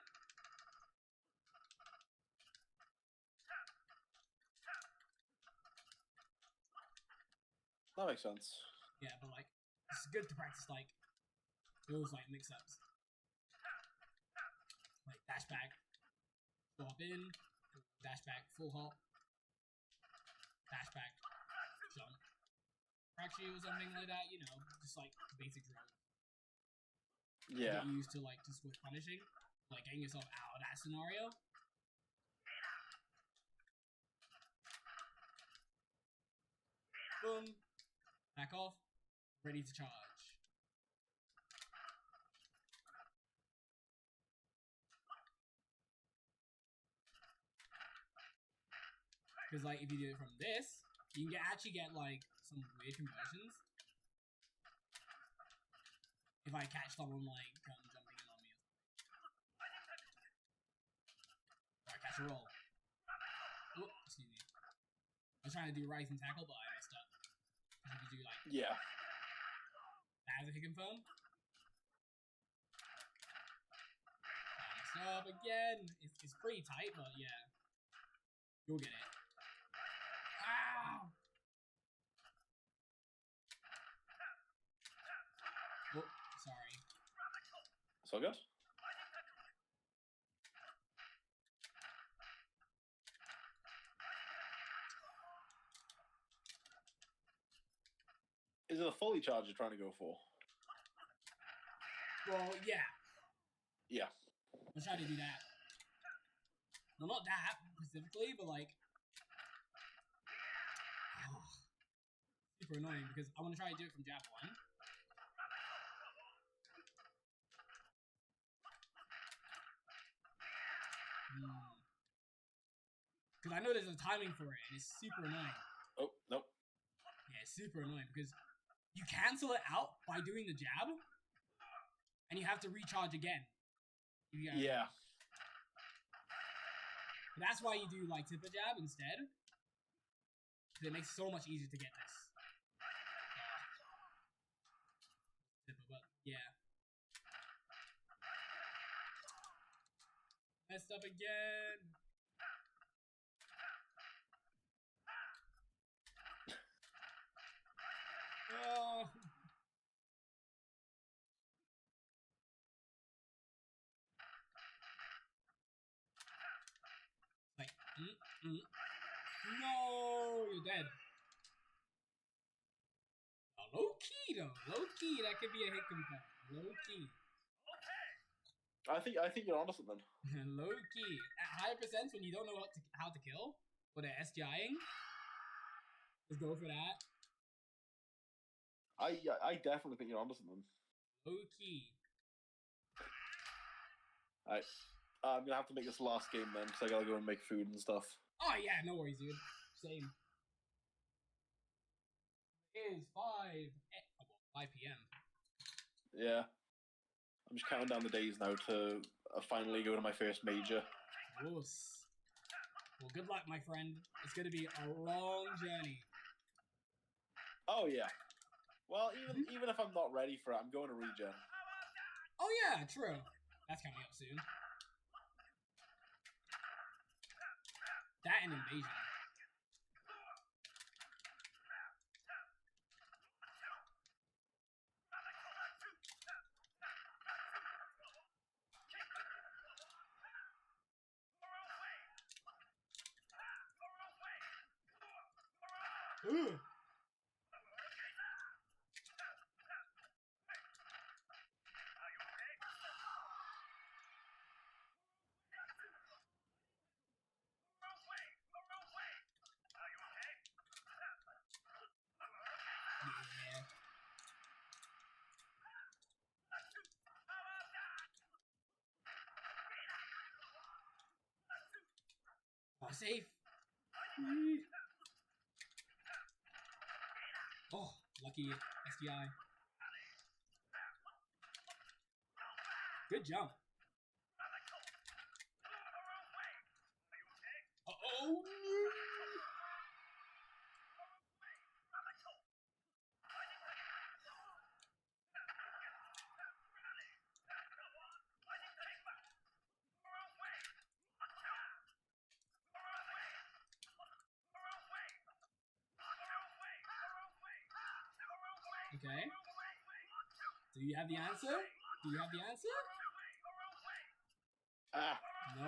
That makes sense. Yeah, but like, it's good to practice like those like mix-ups. Like dash back, go up in, dash back, full hop, dash back, jump, crack you or something like that. Just like basic drill. Yeah. Get used to like just with punishing, like getting yourself out of that scenario. Boom. Back off. Ready to charge. Because like if you do it from this, you can actually get like some weird conversions. If I catch someone like jumping in on me, or I catch a roll. Oh, excuse me. I was trying to do rising tackle, but I messed up. You could do like that as a hit confirm. I messed up again. It's pretty tight, but yeah, you'll get it. Ow! Oh, sorry. So good. Is it a fully charge you're trying to go for? Well, yeah. Yeah. Let's try to do that. Well, not that specifically, but like... Oh, super annoying, because I want to try to do it from jab 1. Because I know there's a timing for it, and it's super annoying. Oh, nope. Yeah, it's super annoying, because you cancel it out by doing the jab, and you have to recharge again. Yeah. But that's why you do like tipper jab instead. Because it makes it so much easier to get this. Tipper, but yeah. Messed up again. No. Like, no, you're dead. Oh, low key though, low key that could be a hit confirm. Low key. I think you're onto something. Low key at higher percents when you don't know how to kill with an SGIing. Just go for that. I definitely think you're onto something. Low key. I'm gonna have to make this last game then, because I gotta go and make food and stuff. Oh yeah, no worries, dude. Same. It is 5 p.m. Yeah. I'm just counting down the days now to finally go to my first major. Woos. Well, good luck, my friend. It's gonna be a long journey. Oh yeah. Well, even if I'm not ready for it, I'm going to regen. Oh yeah, true. That's coming up soon. That and invasion. Ooh. Yeah. Oh, safe. Oh, lucky SDI. Good jump. Uh-oh. Okay. Do you have the answer? Do you have the answer? Ah. No.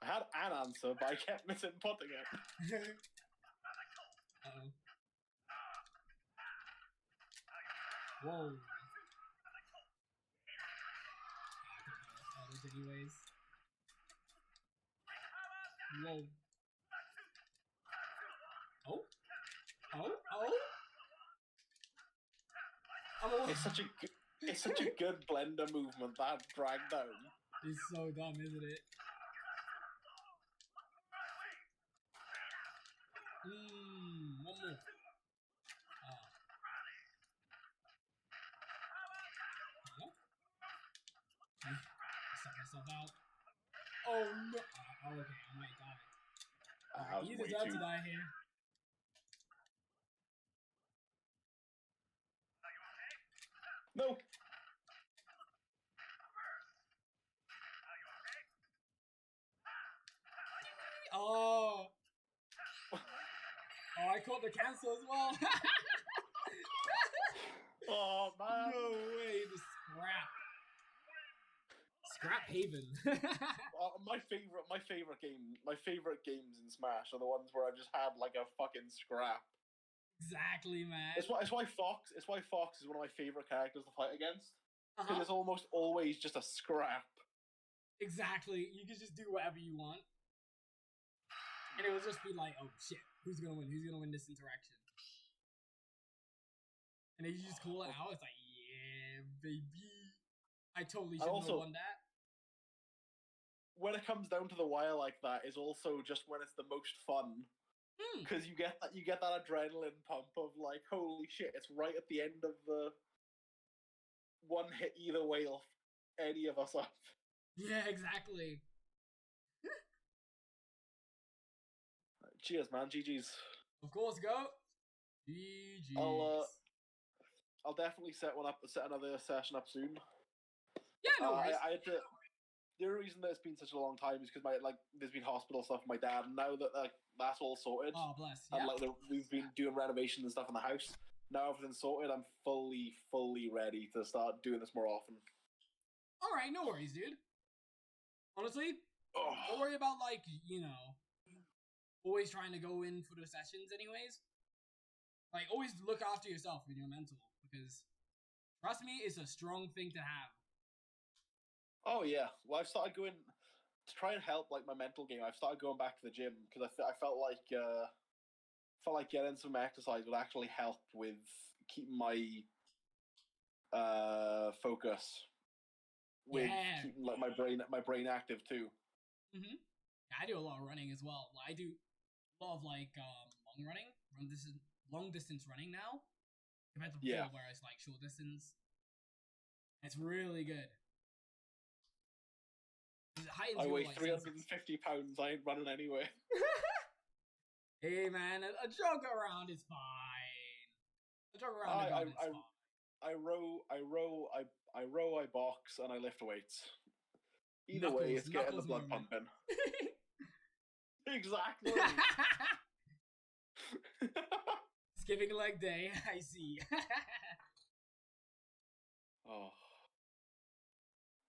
I had an answer, but I kept misinputting it. Uh-oh. Whoa. All those anyways. Whoa. Oh? Oh? Oh? Oh. It's such a good blender movement that drag down. It's so dumb, isn't it? One more. Oh. Huh? I suck myself out. Oh no! Oh, okay, I might die. You deserve to die here. No! Oh! Oh, I caught the cancel as well! Oh man! No way, the scrap. Scrap Haven. my favorite games in Smash are the ones where I've just had like a fucking scrap. Exactly, man. It's why Fox is one of my favorite characters to fight against. Because it's almost always just a scrap. Exactly. You can just do whatever you want. And it will just be like, oh shit, who's gonna win? Who's gonna win this interaction? And then you just call it out. It's like, yeah, baby. I totally should have won that. When it comes down to the wire like that, is also just when it's the most fun. Because you get that adrenaline pump of like, holy shit, it's right at the end of the one hit either way will any of us up. Yeah, exactly. Cheers, man. GG's. Of course, go. GG's. I'll definitely set another session up soon. Yeah, no worries. I had to. the only reason that it's been such a long time is because there's been hospital stuff with my dad, and now that that's all sorted, Oh, bless. and Yeah. we've been doing renovations and stuff in the house. Now everything's sorted. I'm fully ready to start doing this more often. All right, no worries, dude. Honestly, Oh. don't worry about always trying to go in for the sessions, anyways. Like, always look after yourself when you're mental, because trust me, it's a strong thing to have. Oh yeah, well I've started going to try and help like my mental game. I've started going back to the gym because I felt like getting some exercise would actually help with keeping my focus, with keeping like my brain active too. Mhm. Yeah, I do a lot of running as well. I do a lot of long distance running now, compared to before, where it's like short distance. It's really good. I weigh 350 pounds. I ain't running anyway. Hey man, a jog around is fine. A jog around the garden is fine. I row, I box, and I lift weights. Either way, it's getting the blood pumping. Exactly. Skipping leg day, I see. Oh.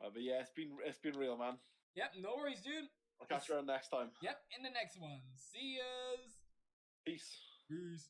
But yeah, it's been real, man. Yep, no worries, dude. I'll catch you around next time. Yep, in the next one. See yas. Peace. Peace.